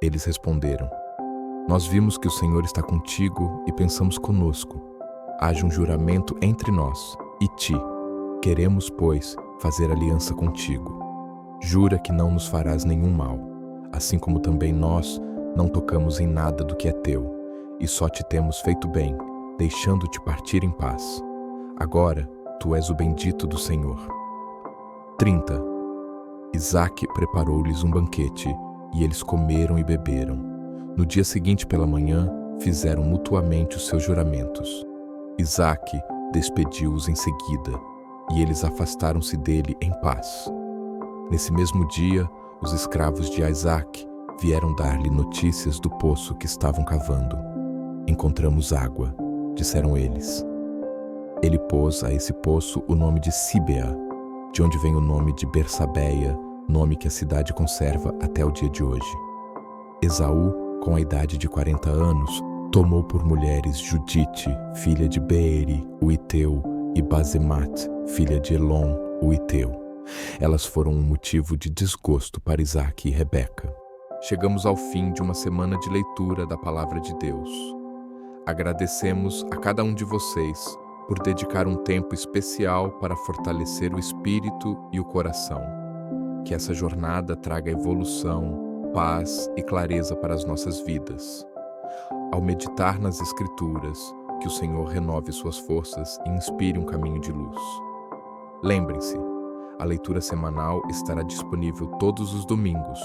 Eles responderam: Nós vimos que o Senhor está contigo e pensamos conosco. Haja um juramento entre nós e ti. Queremos, pois, fazer aliança contigo. Jura que não nos farás nenhum mal, assim como também nós não tocamos em nada do que é teu, e só te temos feito bem, deixando-te partir em paz. Agora, tu és o bendito do Senhor. 30. Isaque preparou-lhes um banquete, e eles comeram e beberam. No dia seguinte pela manhã, fizeram mutuamente os seus juramentos. Isaque despediu-os em seguida, e eles afastaram-se dele em paz. Nesse mesmo dia, os escravos de Isaque vieram dar-lhe notícias do poço que estavam cavando. Encontramos água, disseram eles. Ele pôs a esse poço o nome de Síbea, de onde vem o nome de Bersabeia, nome que a cidade conserva até o dia de hoje. Esaú, com a idade de 40 anos, tomou por mulheres Judite, filha de Beeri, o Iteu, e Basemat, filha de Elon, o Iteu. Elas foram um motivo de desgosto para Isaque e Rebeca. Chegamos ao fim de uma semana de leitura da Palavra de Deus. Agradecemos a cada um de vocês por dedicar um tempo especial para fortalecer o espírito e o coração. Que essa jornada traga evolução, paz e clareza para as nossas vidas. Ao meditar nas Escrituras, que o Senhor renove suas forças e inspire um caminho de luz. Lembrem-se, a leitura semanal estará disponível todos os domingos,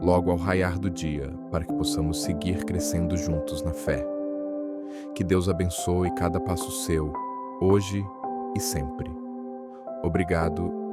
logo ao raiar do dia, para que possamos seguir crescendo juntos na fé. Que Deus abençoe cada passo seu, hoje e sempre. Obrigado